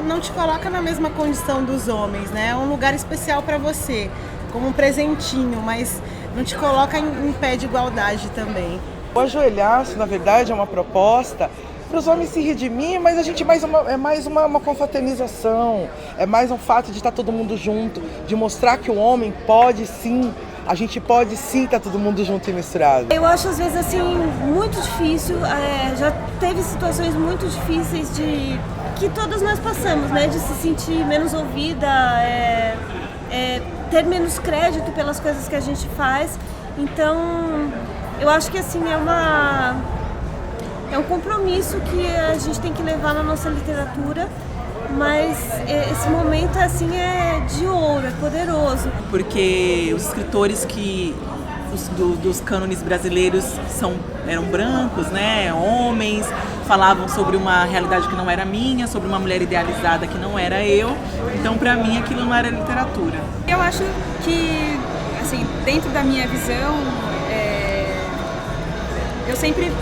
não te coloca na mesma condição dos homens, né? É um lugar especial para você, como um presentinho, mas não te coloca em pé de igualdade também. O ajoelhaço, na verdade, é uma proposta para os homens se redimir, mas a gente é mais uma confraternização, é mais um fato de estar todo mundo junto, de mostrar que o homem pode sim, a gente pode sim estar todo mundo junto e misturado. Eu acho às vezes assim muito difícil, já teve situações muito difíceis que todas nós passamos, né, de se sentir menos ouvida, ter menos crédito pelas coisas que a gente faz. Então eu acho que assim é um compromisso que a gente tem que levar na nossa literatura, mas esse momento assim é de ouro, é poderoso. Porque os escritores dos cânones brasileiros eram brancos, né, homens, falavam sobre uma realidade que não era minha, sobre uma mulher idealizada que não era eu, então para mim aquilo não era literatura. Eu acho que, assim, dentro da minha visão, eu sempre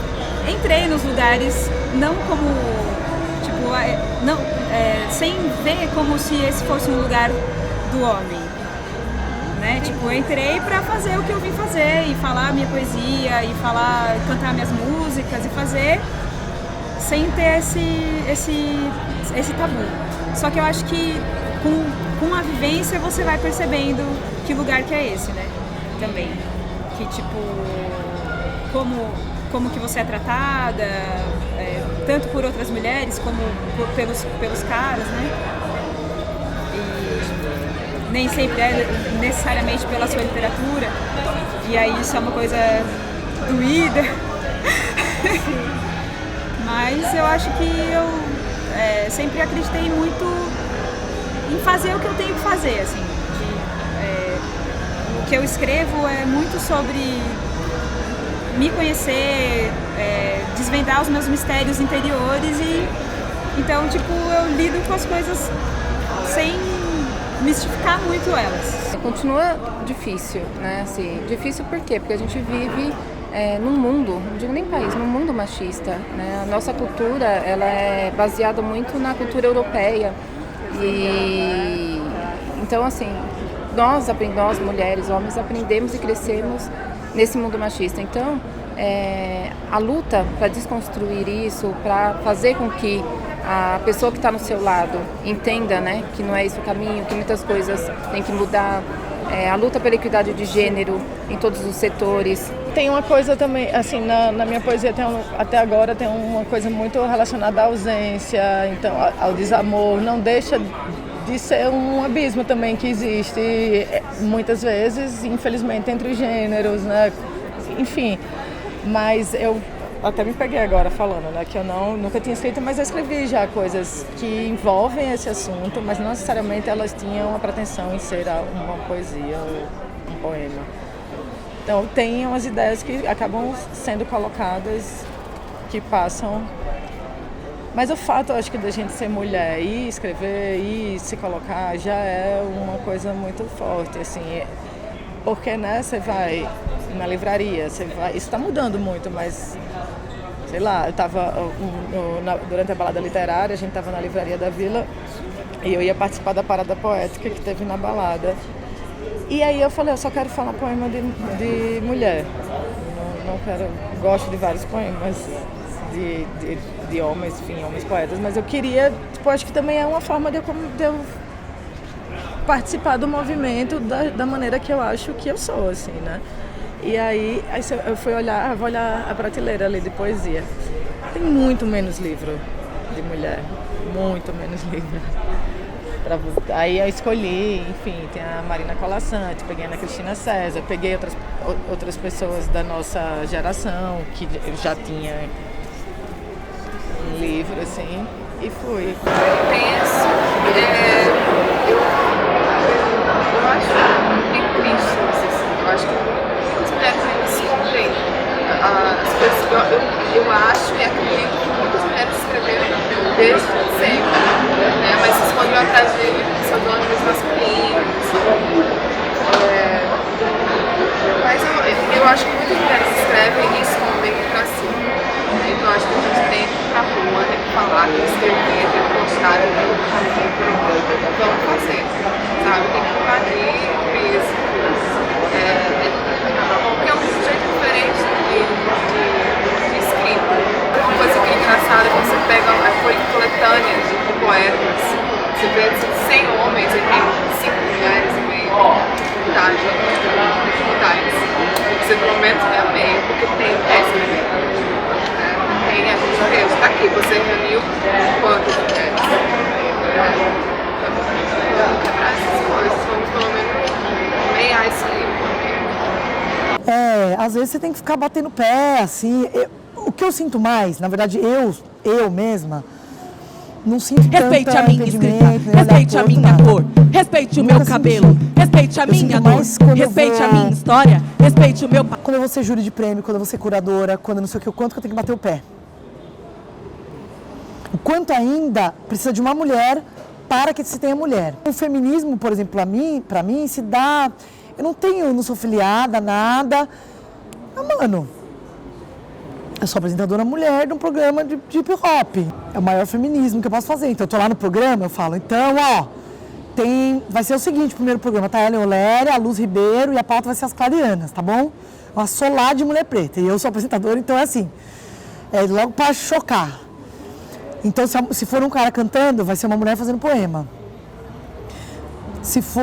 entrei nos lugares não como, tipo, sem ver como se esse fosse um lugar do homem, né? Tipo, eu entrei pra fazer o que eu vim fazer e falar minha poesia e cantar minhas músicas e fazer sem ter esse tabu. Só que eu acho que com a vivência você vai percebendo que lugar que é esse, né? Também. Que tipo, como que você é tratada, tanto por outras mulheres como pelos caras, né? E nem sempre é necessariamente pela sua literatura, e aí isso é uma coisa doída. Mas eu acho que eu sempre acreditei muito em fazer o que eu tenho que fazer, assim. O que eu escrevo é muito sobre me conhecer, desvendar os meus mistérios interiores e então, tipo, eu lido com as coisas sem mistificar muito elas. Continua difícil, né? Assim, difícil por quê? Porque a gente vive num mundo, não digo nem país, num mundo machista, né? A nossa cultura, ela é baseada muito na cultura europeia e então, assim, nós mulheres, homens, aprendemos e crescemos nesse mundo machista. Então, a luta para desconstruir isso, para fazer com que a pessoa que está no seu lado entenda, né, que não é esse o caminho, que muitas coisas têm que mudar, a luta pela equidade de gênero em todos os setores. Tem uma coisa também, assim, na minha poesia até agora tem uma coisa muito relacionada à ausência, então, ao desamor, não deixa de ser um abismo também que existe muitas vezes, infelizmente, entre os gêneros, né? Enfim, mas eu até me peguei agora falando, né, que eu nunca tinha escrito, mas eu escrevi já coisas que envolvem esse assunto, mas não necessariamente elas tinham a pretensão em ser uma poesia ou um poema. Então tem umas ideias que acabam sendo colocadas, que passam. Mas o fato, eu acho que da gente ser mulher e escrever e se colocar já é uma coisa muito forte, assim, porque, né, você vai na livraria, isso está mudando muito, mas, sei lá, eu estava durante a balada literária, a gente estava na livraria da Vila E eu ia participar da parada poética que teve na balada. E aí eu falei, eu só quero falar poema de mulher. Não quero, gosto de vários poemas de homens, enfim, homens poetas, mas eu queria, tipo, acho que também é uma forma de eu participar do movimento da maneira que eu acho que eu sou, assim, né? E aí eu fui olhar, vou olhar a prateleira ali de poesia. Tem muito menos livro de mulher, muito menos livro. Aí eu escolhi, enfim, tem a Marina Colasanti, peguei a Ana Cristina César, peguei outras pessoas da nossa geração, que eu já tinha um livro, assim, e fui. Eu penso, eu acho bem triste isso, assim, eu acho que muitas mulheres ainda se escondem as coisas que eu acho e acredito que muitas mulheres escreveram desde sempre, né? Mas se escondem atrás de pseudônimos masculinos. Mas eu acho que muitas mulheres escrevem e escondem pra si. Então eu acho que a gente tem que ir pra rua, tem que falar, tem que escrever, tem que postar, tem que vamos fazer, sabe? Tem que invadir mesmo. Porque é um jeito diferente de escrita. Uma coisa que é engraçada é que você pega a coletânea de poetas, você vê 100 homens e tem 5 mulheres e meio. Dificuldades. Você momento é meio, porque tem 10 mulheres. Tem a gente vê, está aqui, você reuniu quantas mulheres? Quebrar essas coisas, vamos pelo menos meiar isso aí. Às vezes você tem que ficar batendo pé, assim. O que eu sinto mais, na verdade, eu mesma, não sinto Respeite tanta a minha escrita, respeite a minha cor, respeite o meu cabelo, respeite a minha dor, respeite a minha história, respeite o meu... Quando eu vou ser júri de prêmio, quando eu vou ser curadora, quando não sei o quanto que eu tenho que bater o pé. O quanto ainda precisa de uma mulher para que se tenha mulher. O feminismo, por exemplo, pra mim se dá... Eu não sou filiada, nada. Mano, eu sou apresentadora mulher de um programa de hip hop. É o maior feminismo que eu posso fazer. Então eu tô lá no programa, eu falo, então, vai ser o seguinte, o primeiro programa tá a Ellen Oléria, a Luz Ribeiro e a pauta vai ser as Clarianas, tá bom? Uma solar de mulher preta. E eu sou apresentadora, então é assim, logo pra chocar. Então se for um cara cantando, vai ser uma mulher fazendo poema. Se for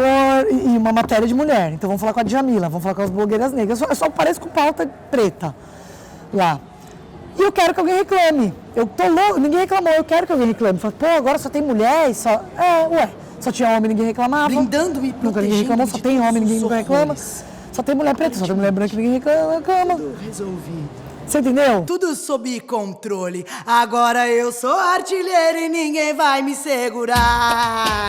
uma matéria de mulher, então vamos falar com a Djamila, vamos falar com as blogueiras negras. Eu só apareço com pauta preta lá. E eu quero que alguém reclame. Eu tô louco, ninguém reclamou, eu quero que alguém reclame. Falo, agora só tem mulher e só... só tinha homem, ninguém reclamava. Blindando-me, nunca ninguém reclamou, só tem homem, ninguém nunca reclama. Só tem mulher preta, só tem mulher branca, ninguém reclama. Resolvi. Você entendeu? Tudo sob controle. Agora eu sou artilheiro e ninguém vai me segurar.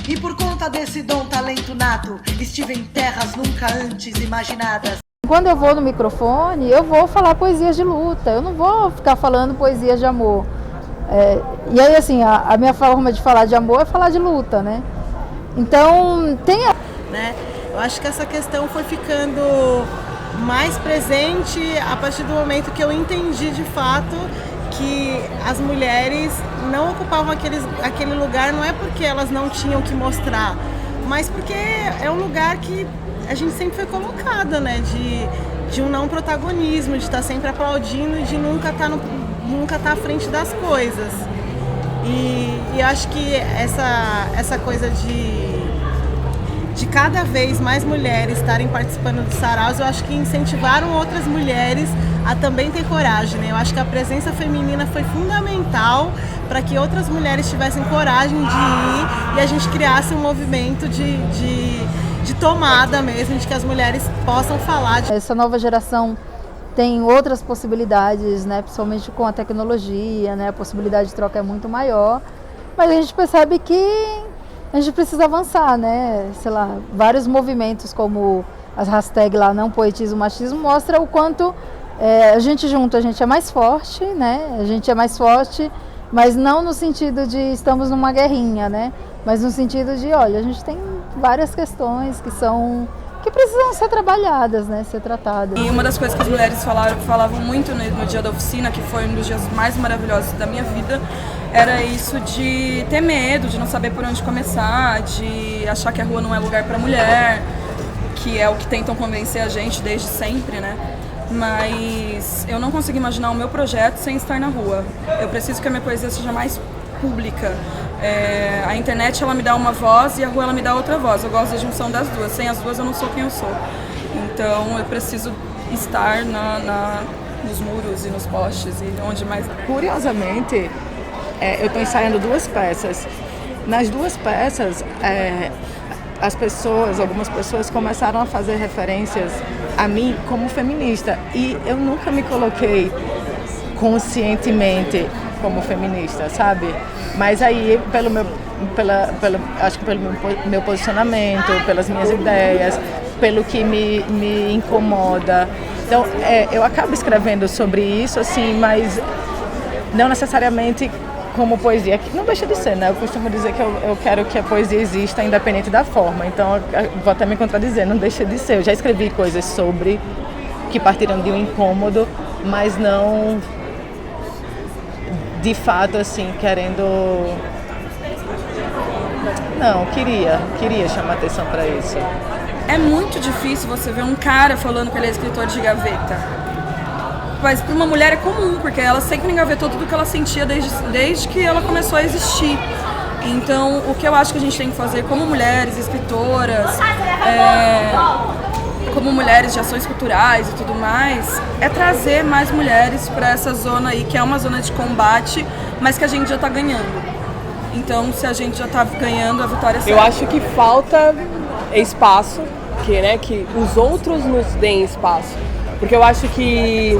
E por conta desse dom, talento nato, estive em terras nunca antes imaginadas. Quando eu vou no microfone, eu vou falar poesias de luta, eu não vou ficar falando poesias de amor. E aí, assim, a minha forma de falar de amor é falar de luta, né? Então, né? Eu acho que essa questão foi ficando mais presente a partir do momento que eu entendi de fato que as mulheres não ocupavam aquele lugar, não é porque elas não tinham que mostrar, mas porque é um lugar que a gente sempre foi colocada, né? De um não protagonismo, de estar sempre aplaudindo e de nunca estar à frente das coisas. E eu acho que essa coisa de cada vez mais mulheres estarem participando dos saraus, eu acho que incentivaram outras mulheres a também ter coragem, né? Eu acho que a presença feminina foi fundamental para que outras mulheres tivessem coragem de ir e a gente criasse um movimento de tomada mesmo, de que as mulheres possam falar. Essa nova geração tem outras possibilidades, né? Principalmente com a tecnologia, né? A possibilidade de troca é muito maior, mas a gente percebe que a gente precisa avançar, né? Sei lá, vários movimentos como as hashtags lá, não poetiza o machismo, mostra o quanto a gente junto, a gente é mais forte, né? A gente é mais forte, mas não no sentido de estamos numa guerrinha, né? Mas no sentido de, olha, a gente tem várias questões que que precisam ser trabalhadas, né, ser tratadas. E uma das coisas que as mulheres falavam muito no dia da oficina, que foi um dos dias mais maravilhosos da minha vida, era isso de ter medo, de não saber por onde começar, de achar que a rua não é lugar para mulher, que é o que tentam convencer a gente desde sempre, né? Mas eu não consigo imaginar o meu projeto sem estar na rua. Eu preciso que a minha poesia seja mais pública. A internet ela me dá uma voz e a rua ela me dá outra voz. Eu gosto da junção das duas. Sem as duas eu não sou quem eu sou. Então eu preciso estar nos muros e nos postes e onde mais. Curiosamente, eu estou ensaiando 2 peças. Nas 2 peças, algumas pessoas começaram a fazer referências a mim como feminista. E eu nunca me coloquei conscientemente como feminista, sabe? Mas aí, acho que pelo meu posicionamento, pelas minhas ideias, pelo que me incomoda. Então, eu acabo escrevendo sobre isso, assim, mas não necessariamente como poesia. Não deixa de ser, né? Eu costumo dizer que eu quero que a poesia exista independente da forma. Então, eu vou até me contradizer, não deixa de ser. Eu já escrevi coisas sobre que partiram de um incômodo, mas não de fato, assim, querendo... Não, queria chamar atenção para isso. É muito difícil você ver um cara falando que ele é escritor de gaveta. Mas para uma mulher é comum, porque ela sempre engavetou tudo que ela sentia desde que ela começou a existir. Então, o que eu acho que a gente tem que fazer como mulheres escritoras, como mulheres de ações culturais e tudo mais, é trazer mais mulheres para essa zona aí, que é uma zona de combate, mas que a gente já está ganhando. Então, se a gente já está ganhando, a vitória é certa. Eu acho que falta espaço, que os outros nos deem espaço. Porque eu acho que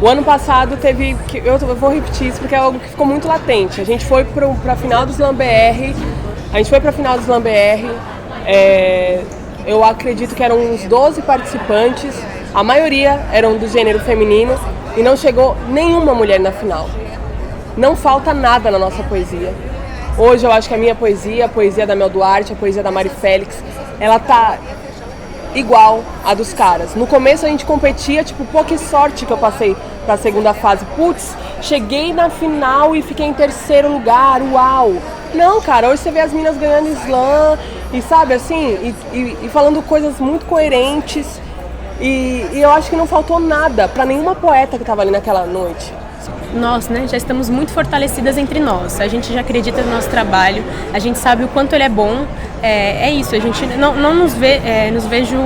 o ano passado teve... Eu vou repetir isso porque é algo que ficou muito latente. A gente foi para a final do Slam BR, eu acredito que eram uns 12 participantes, a maioria eram do gênero feminino e não chegou nenhuma mulher na final. Não falta nada na nossa poesia. Hoje eu acho que a minha poesia, a poesia da Mel Duarte, a poesia da Mari Félix, ela tá igual a dos caras. No começo a gente competia, pô, que sorte que eu passei pra segunda fase. Putz, cheguei na final e fiquei em 3º lugar, uau! Não, cara, hoje você vê as meninas ganhando slam e sabe, assim, e falando coisas muito coerentes e eu acho que não faltou nada pra nenhuma poeta que tava ali naquela noite. Nós, né, já estamos muito fortalecidas entre nós, a gente já acredita no nosso trabalho, a gente sabe o quanto ele é bom, é isso, a gente não nos vejo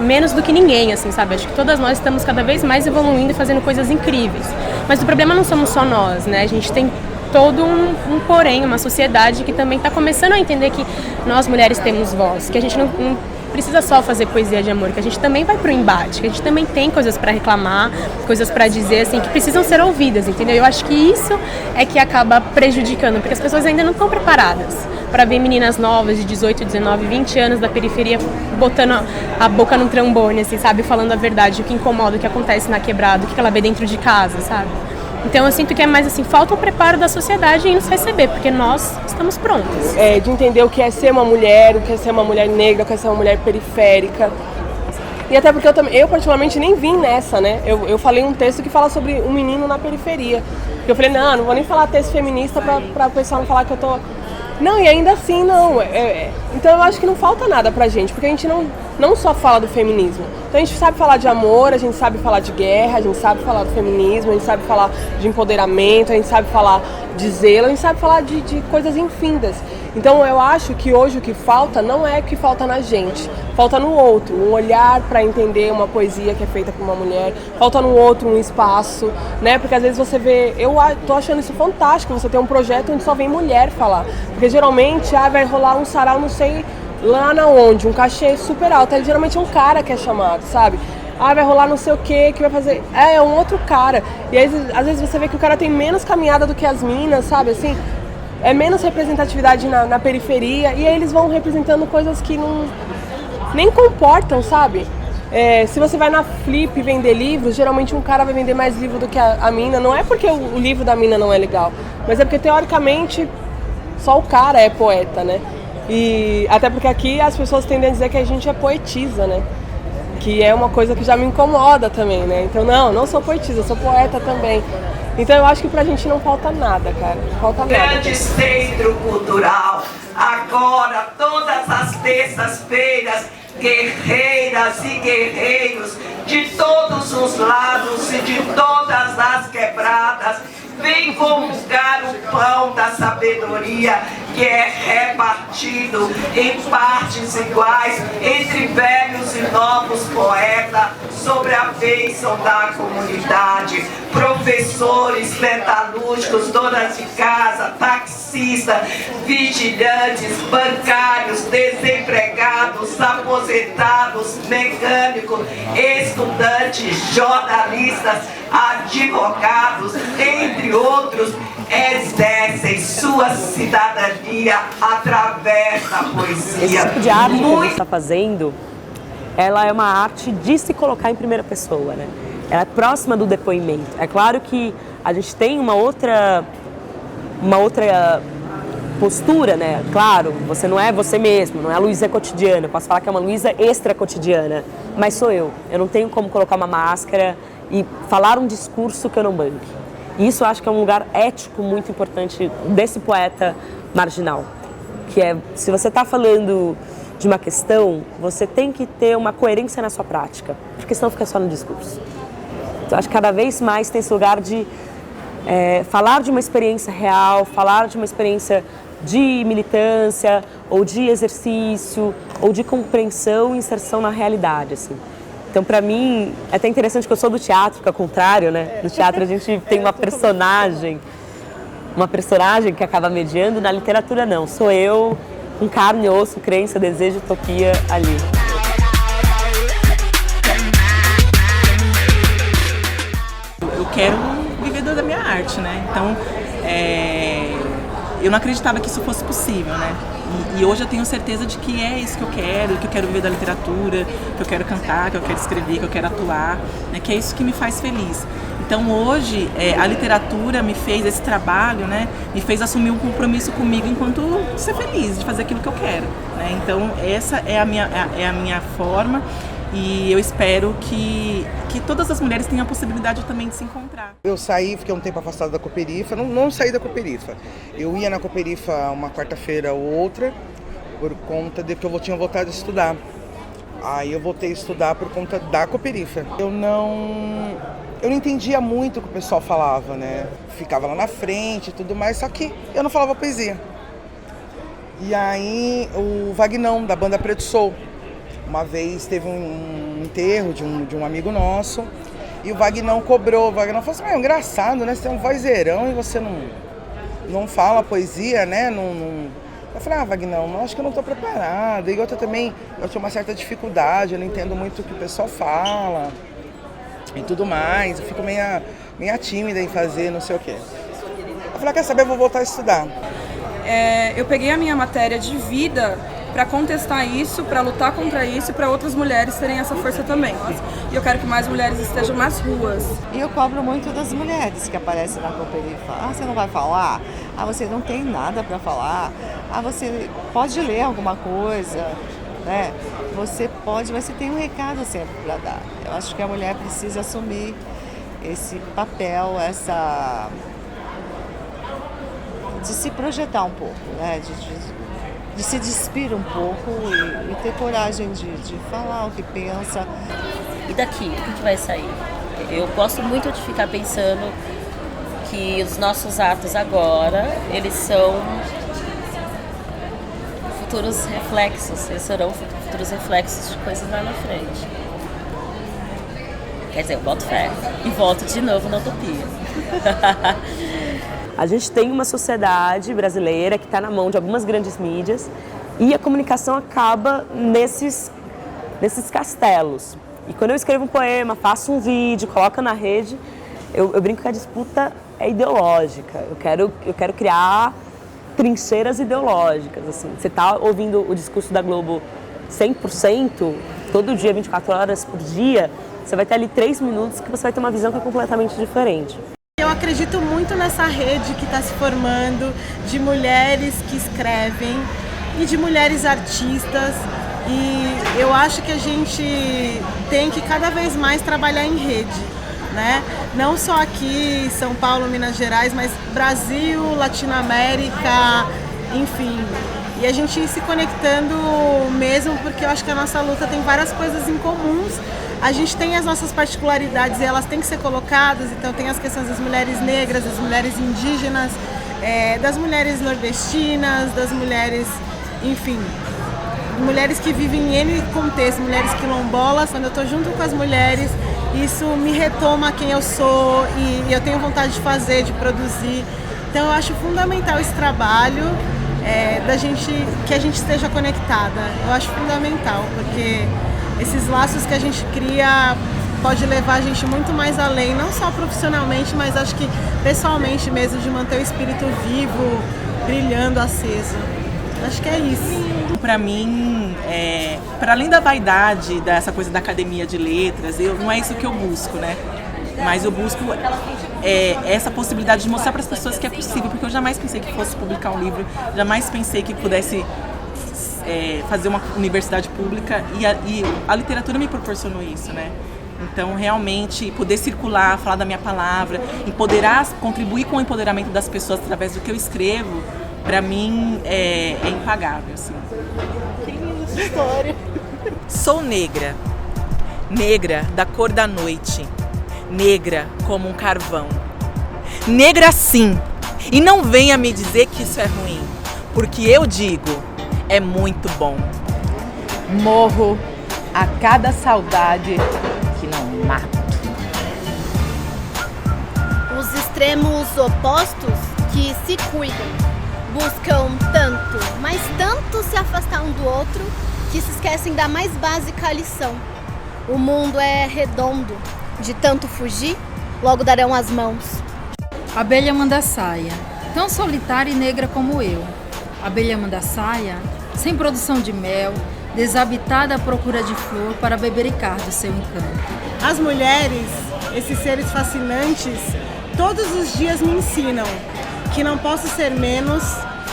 menos do que ninguém, assim, sabe, acho que todas nós estamos cada vez mais evoluindo e fazendo coisas incríveis, mas o problema não somos só nós, né, a gente tem todo um porém, uma sociedade que também está começando a entender que nós mulheres temos voz, que a gente não precisa só fazer poesia de amor, que a gente também vai pro embate, que a gente também tem coisas para reclamar, coisas para dizer, assim, que precisam ser ouvidas, entendeu? Eu acho que isso é que acaba prejudicando, porque as pessoas ainda não estão preparadas para ver meninas novas de 18, 19, 20 anos da periferia botando a boca no trombone, assim, sabe? Falando a verdade, o que incomoda, o que acontece na quebrada, o que ela vê dentro de casa, sabe? Então eu sinto que é mais assim, falta o preparo da sociedade em nos receber, porque nós estamos prontas. De entender o que é ser uma mulher, o que é ser uma mulher negra, o que é ser uma mulher periférica. E até porque eu particularmente nem vim nessa, né? Eu falei um texto que fala sobre um menino na periferia. Eu falei, não vou nem falar texto feminista pra o pessoal não falar que eu tô... Não, e ainda assim não. Então eu acho que não falta nada pra gente, porque a gente não só fala do feminismo. Então a gente sabe falar de amor, a gente sabe falar de guerra, a gente sabe falar do feminismo, a gente sabe falar de empoderamento, a gente sabe falar de zelo, a gente sabe falar de coisas infindas. Então eu acho que hoje o que falta não é o que falta na gente, falta no outro, um olhar para entender uma poesia que é feita por uma mulher, falta no outro um espaço, né? Porque às vezes você vê, eu tô achando isso fantástico, você tem um projeto onde só vem mulher falar, porque geralmente vai rolar um sarau, não sei lá na onde, um cachê super alto, aí geralmente é um cara que é chamado, sabe? Vai rolar não sei o que vai fazer, é um outro cara, e aí, às vezes você vê que o cara tem menos caminhada do que as minas, sabe, assim, é menos representatividade na periferia, e aí eles vão representando coisas que nem comportam, sabe? Se você vai na Flip vender livros, geralmente um cara vai vender mais livro do que a mina, não é porque o livro da mina não é legal, mas é porque teoricamente só o cara é poeta, né? E até porque aqui as pessoas tendem a dizer que a gente é poetisa, né? Que é uma coisa que já me incomoda também, né? Então, não sou poetisa, sou poeta também. Então eu acho que pra gente não falta nada, cara. Não falta nada. Grande centro cultural, agora todas as terças-feiras, guerreiras e guerreiros de todos os lados e de todas as quebradas, vem comungar o pão da sabedoria que é repartido em partes iguais entre velhos e novos poetas sobre a bênção da comunidade. Professores, metalúrgicos, donas de casa, taxistas, vigilantes, bancários, desempregados, aposentados, mecânicos, estudantes, jornalistas, advogados, entre outros, exercem sua cidadania através da poesia. Esse tipo de arte que a gente está fazendo, ela é uma arte de se colocar em primeira pessoa, né? Ela é próxima do depoimento. É claro que a gente tem uma outra postura, né? Claro, você não é você mesmo, não é a Luísa cotidiana. Eu posso falar que é uma Luísa extra cotidiana, mas sou eu. Eu não tenho como colocar uma máscara e falar um discurso que eu não banque. E isso eu acho que é um lugar ético muito importante desse poeta marginal, que é, se você está falando de uma questão, você tem que ter uma coerência na sua prática, porque senão fica só no discurso. Então, acho que cada vez mais tem esse lugar de falar de uma experiência real, falar de uma experiência de militância, ou de exercício, ou de compreensão e inserção na realidade, assim. Então, pra mim, é até interessante que eu sou do teatro, que é o contrário, né? No teatro a gente tem uma personagem que acaba mediando, na literatura não. Sou eu, com carne, osso, crença, desejo, utopia ali. Eu quero viver da minha arte, né? Então, eu não acreditava que isso fosse possível, né? E hoje eu tenho certeza de que é isso que eu quero viver da literatura, que eu quero cantar, que eu quero escrever, que eu quero atuar, né? Que é isso que me faz feliz. Então hoje a literatura me fez, esse trabalho, né? Me fez assumir um compromisso comigo enquanto ser feliz, de fazer aquilo que eu quero, né? Então essa é a minha forma. E eu espero que todas as mulheres tenham a possibilidade também de se encontrar. Eu saí, fiquei um tempo afastado da Cooperifa, não saí da Cooperifa. Eu ia na Cooperifa uma quarta-feira ou outra, por conta de que eu tinha voltado a estudar. Aí eu voltei a estudar por conta da Cooperifa. Eu não entendia muito o que o pessoal falava, né? Ficava lá na frente e tudo mais, só que eu não falava poesia. E aí o Vagnão, da banda Preto Soul, uma vez teve um enterro de um amigo nosso e o Vagnão cobrou. O Vagnão falou assim: é engraçado, né? Você tem um vozeirão e você não fala poesia, né? Eu falei: Vagnão, acho que eu não estou preparada. E outra também, eu tenho uma certa dificuldade, eu não entendo muito o que o pessoal fala e tudo mais. Eu fico meio tímida em fazer não sei o quê. Eu falei: quer saber, eu vou voltar a estudar. Eu peguei a minha matéria de vida para contestar isso, para lutar contra isso e para outras mulheres terem essa força também. E eu quero que mais mulheres estejam nas ruas. E eu cobro muito das mulheres que aparecem na Cooperifa. Você não vai falar? Você não tem nada para falar? Você pode ler alguma coisa, né? Você pode, mas você tem um recado sempre para dar. Eu acho que a mulher precisa assumir esse papel, de se projetar um pouco, né? De se despir um pouco e ter coragem de falar o que pensa. E daqui, o que vai sair? Eu gosto muito de ficar pensando que os nossos atos agora, eles são futuros reflexos, eles serão futuros reflexos de coisas lá na frente. Quer dizer, eu boto fé e volto de novo na utopia. A gente tem uma sociedade brasileira que está na mão de algumas grandes mídias e a comunicação acaba nesses castelos. E quando eu escrevo um poema, faço um vídeo, coloco na rede, eu brinco que a disputa é ideológica. Eu quero criar trincheiras ideológicas. Assim. Você está ouvindo o discurso da Globo 100%, todo dia, 24 horas por dia, você vai ter ali 3 minutos que você vai ter uma visão que é completamente diferente. Eu acredito muito nessa rede que está se formando de mulheres que escrevem e de mulheres artistas. E eu acho que a gente tem que cada vez mais trabalhar em rede, né? Não só aqui, São Paulo, Minas Gerais, mas Brasil, Latinoamérica, enfim. E a gente ir se conectando mesmo, porque eu acho que a nossa luta tem várias coisas em comuns. A gente tem as nossas particularidades e elas têm que ser colocadas, então tem as questões das mulheres negras, das mulheres indígenas, das mulheres nordestinas, das mulheres, enfim, mulheres que vivem em N contextos, mulheres quilombolas. Quando eu estou junto com as mulheres, isso me retoma quem eu sou e eu tenho vontade de fazer, de produzir. Então eu acho fundamental esse trabalho, que a gente esteja conectada. Eu acho fundamental, porque esses laços que a gente cria pode levar a gente muito mais além, não só profissionalmente, mas acho que pessoalmente mesmo, de manter o espírito vivo, brilhando, aceso. Acho que é isso. Para mim, para além da vaidade, dessa coisa da academia de letras, não é isso que eu busco, né? Mas eu busco essa possibilidade de mostrar para as pessoas que é possível, porque eu jamais pensei que fosse publicar um livro, jamais pensei que pudesse fazer uma universidade pública, e a literatura me proporcionou isso, né? Então, realmente, poder circular, falar da minha palavra, empoderar, contribuir com o empoderamento das pessoas através do que eu escrevo, para mim é impagável, assim. Que linda essa história. Sou negra, negra da cor da noite, negra como um carvão. Negra sim, e não venha me dizer que isso é ruim, porque eu digo, é muito bom. Morro a cada saudade que não mato. Os extremos opostos que se cuidam, buscam tanto, mas tanto se afastar um do outro, que se esquecem da mais básica lição. O mundo é redondo, de tanto fugir, logo darão as mãos. Abelha manda saia, tão solitária e negra como eu. Abelha manda saia, sem produção de mel, desabitada à procura de flor para bebericar do seu encanto. As mulheres, esses seres fascinantes, todos os dias me ensinam que não posso ser menos,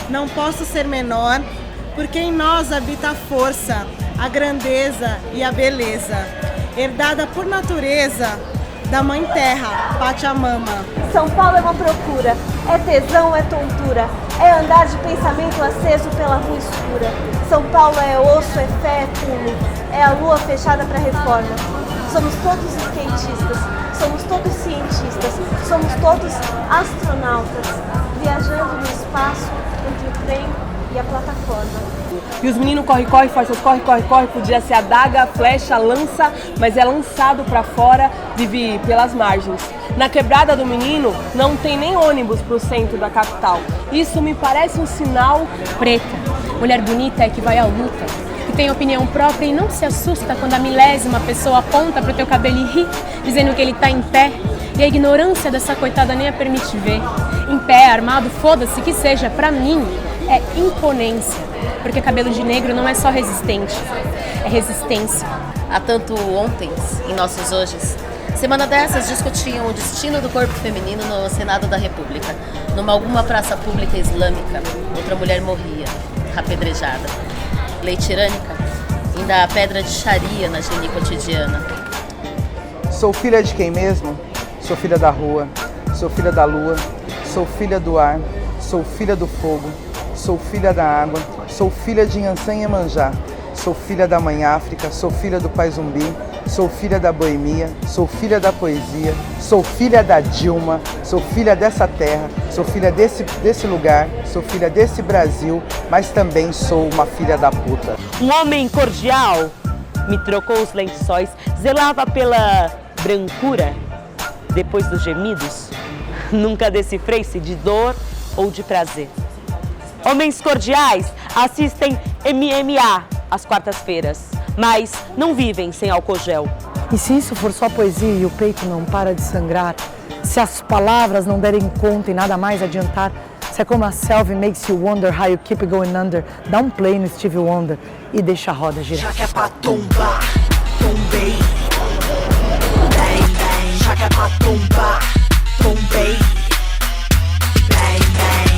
não posso ser menor, porque em nós habita a força, a grandeza e a beleza, herdada por natureza da Mãe Terra, Pachamama. São Paulo é uma procura, é tesão, é tontura, é andar de pensamento aceso pela rua escura. São Paulo é osso, é fé, é pulo, é a lua fechada para reforma. Somos todos skatistas, somos todos cientistas, somos todos astronautas, viajando no espaço entre o trem e a plataforma. E os meninos corre, faz seus corre, podia ser adaga, flecha, lança, mas é lançado pra fora, vive pelas margens. Na quebrada do menino não tem nem ônibus pro centro da capital. Isso me parece um sinal. Preta, mulher bonita é que vai à luta, que tem opinião própria e não se assusta quando a milésima pessoa aponta pro teu cabelo e ri, dizendo que ele tá em pé. E a ignorância dessa coitada nem a permite ver. Em pé, armado, foda-se que seja, pra mim é imponência. Porque cabelo de negro não é só resistente, é resistência. Há tanto ontem em nossos hojes. Semana dessas discutiam o destino do corpo feminino no Senado da República. Numa alguma praça pública islâmica, outra mulher morria, apedrejada. Lei tirânica, ainda a pedra de Sharia na geni cotidiana. Sou filha de quem mesmo? Sou filha da rua, sou filha da lua, sou filha do ar, sou filha do fogo, sou filha da água, sou filha de Inhansã e Iemanjá, sou filha da Mãe África, sou filha do Pai Zumbi, sou filha da boemia, sou filha da poesia, sou filha da Dilma, sou filha dessa terra, sou filha desse lugar, sou filha desse Brasil, mas também sou uma filha da puta. Um homem cordial me trocou os lençóis, zelava pela brancura depois dos gemidos. Nunca decifrei-se de dor ou de prazer. Homens cordiais assistem MMA às quartas-feiras, mas não vivem sem álcool gel. E se isso for só poesia e o peito não para de sangrar, se as palavras não derem conta e nada mais adiantar, se é como a selfie makes you wonder how you keep going under, dá um play no Stevie Wonder e deixa a roda girar. Já que é pra tombar, tombei. Bang, bang. Já que é pra tombar, tombei. Bang, bang.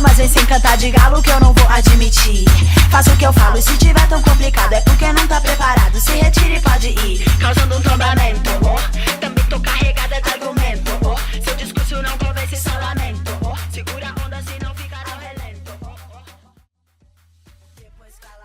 mas vem sem cantar de galo que eu não vou admitir. Faço o que eu falo e se tiver tão complicado é porque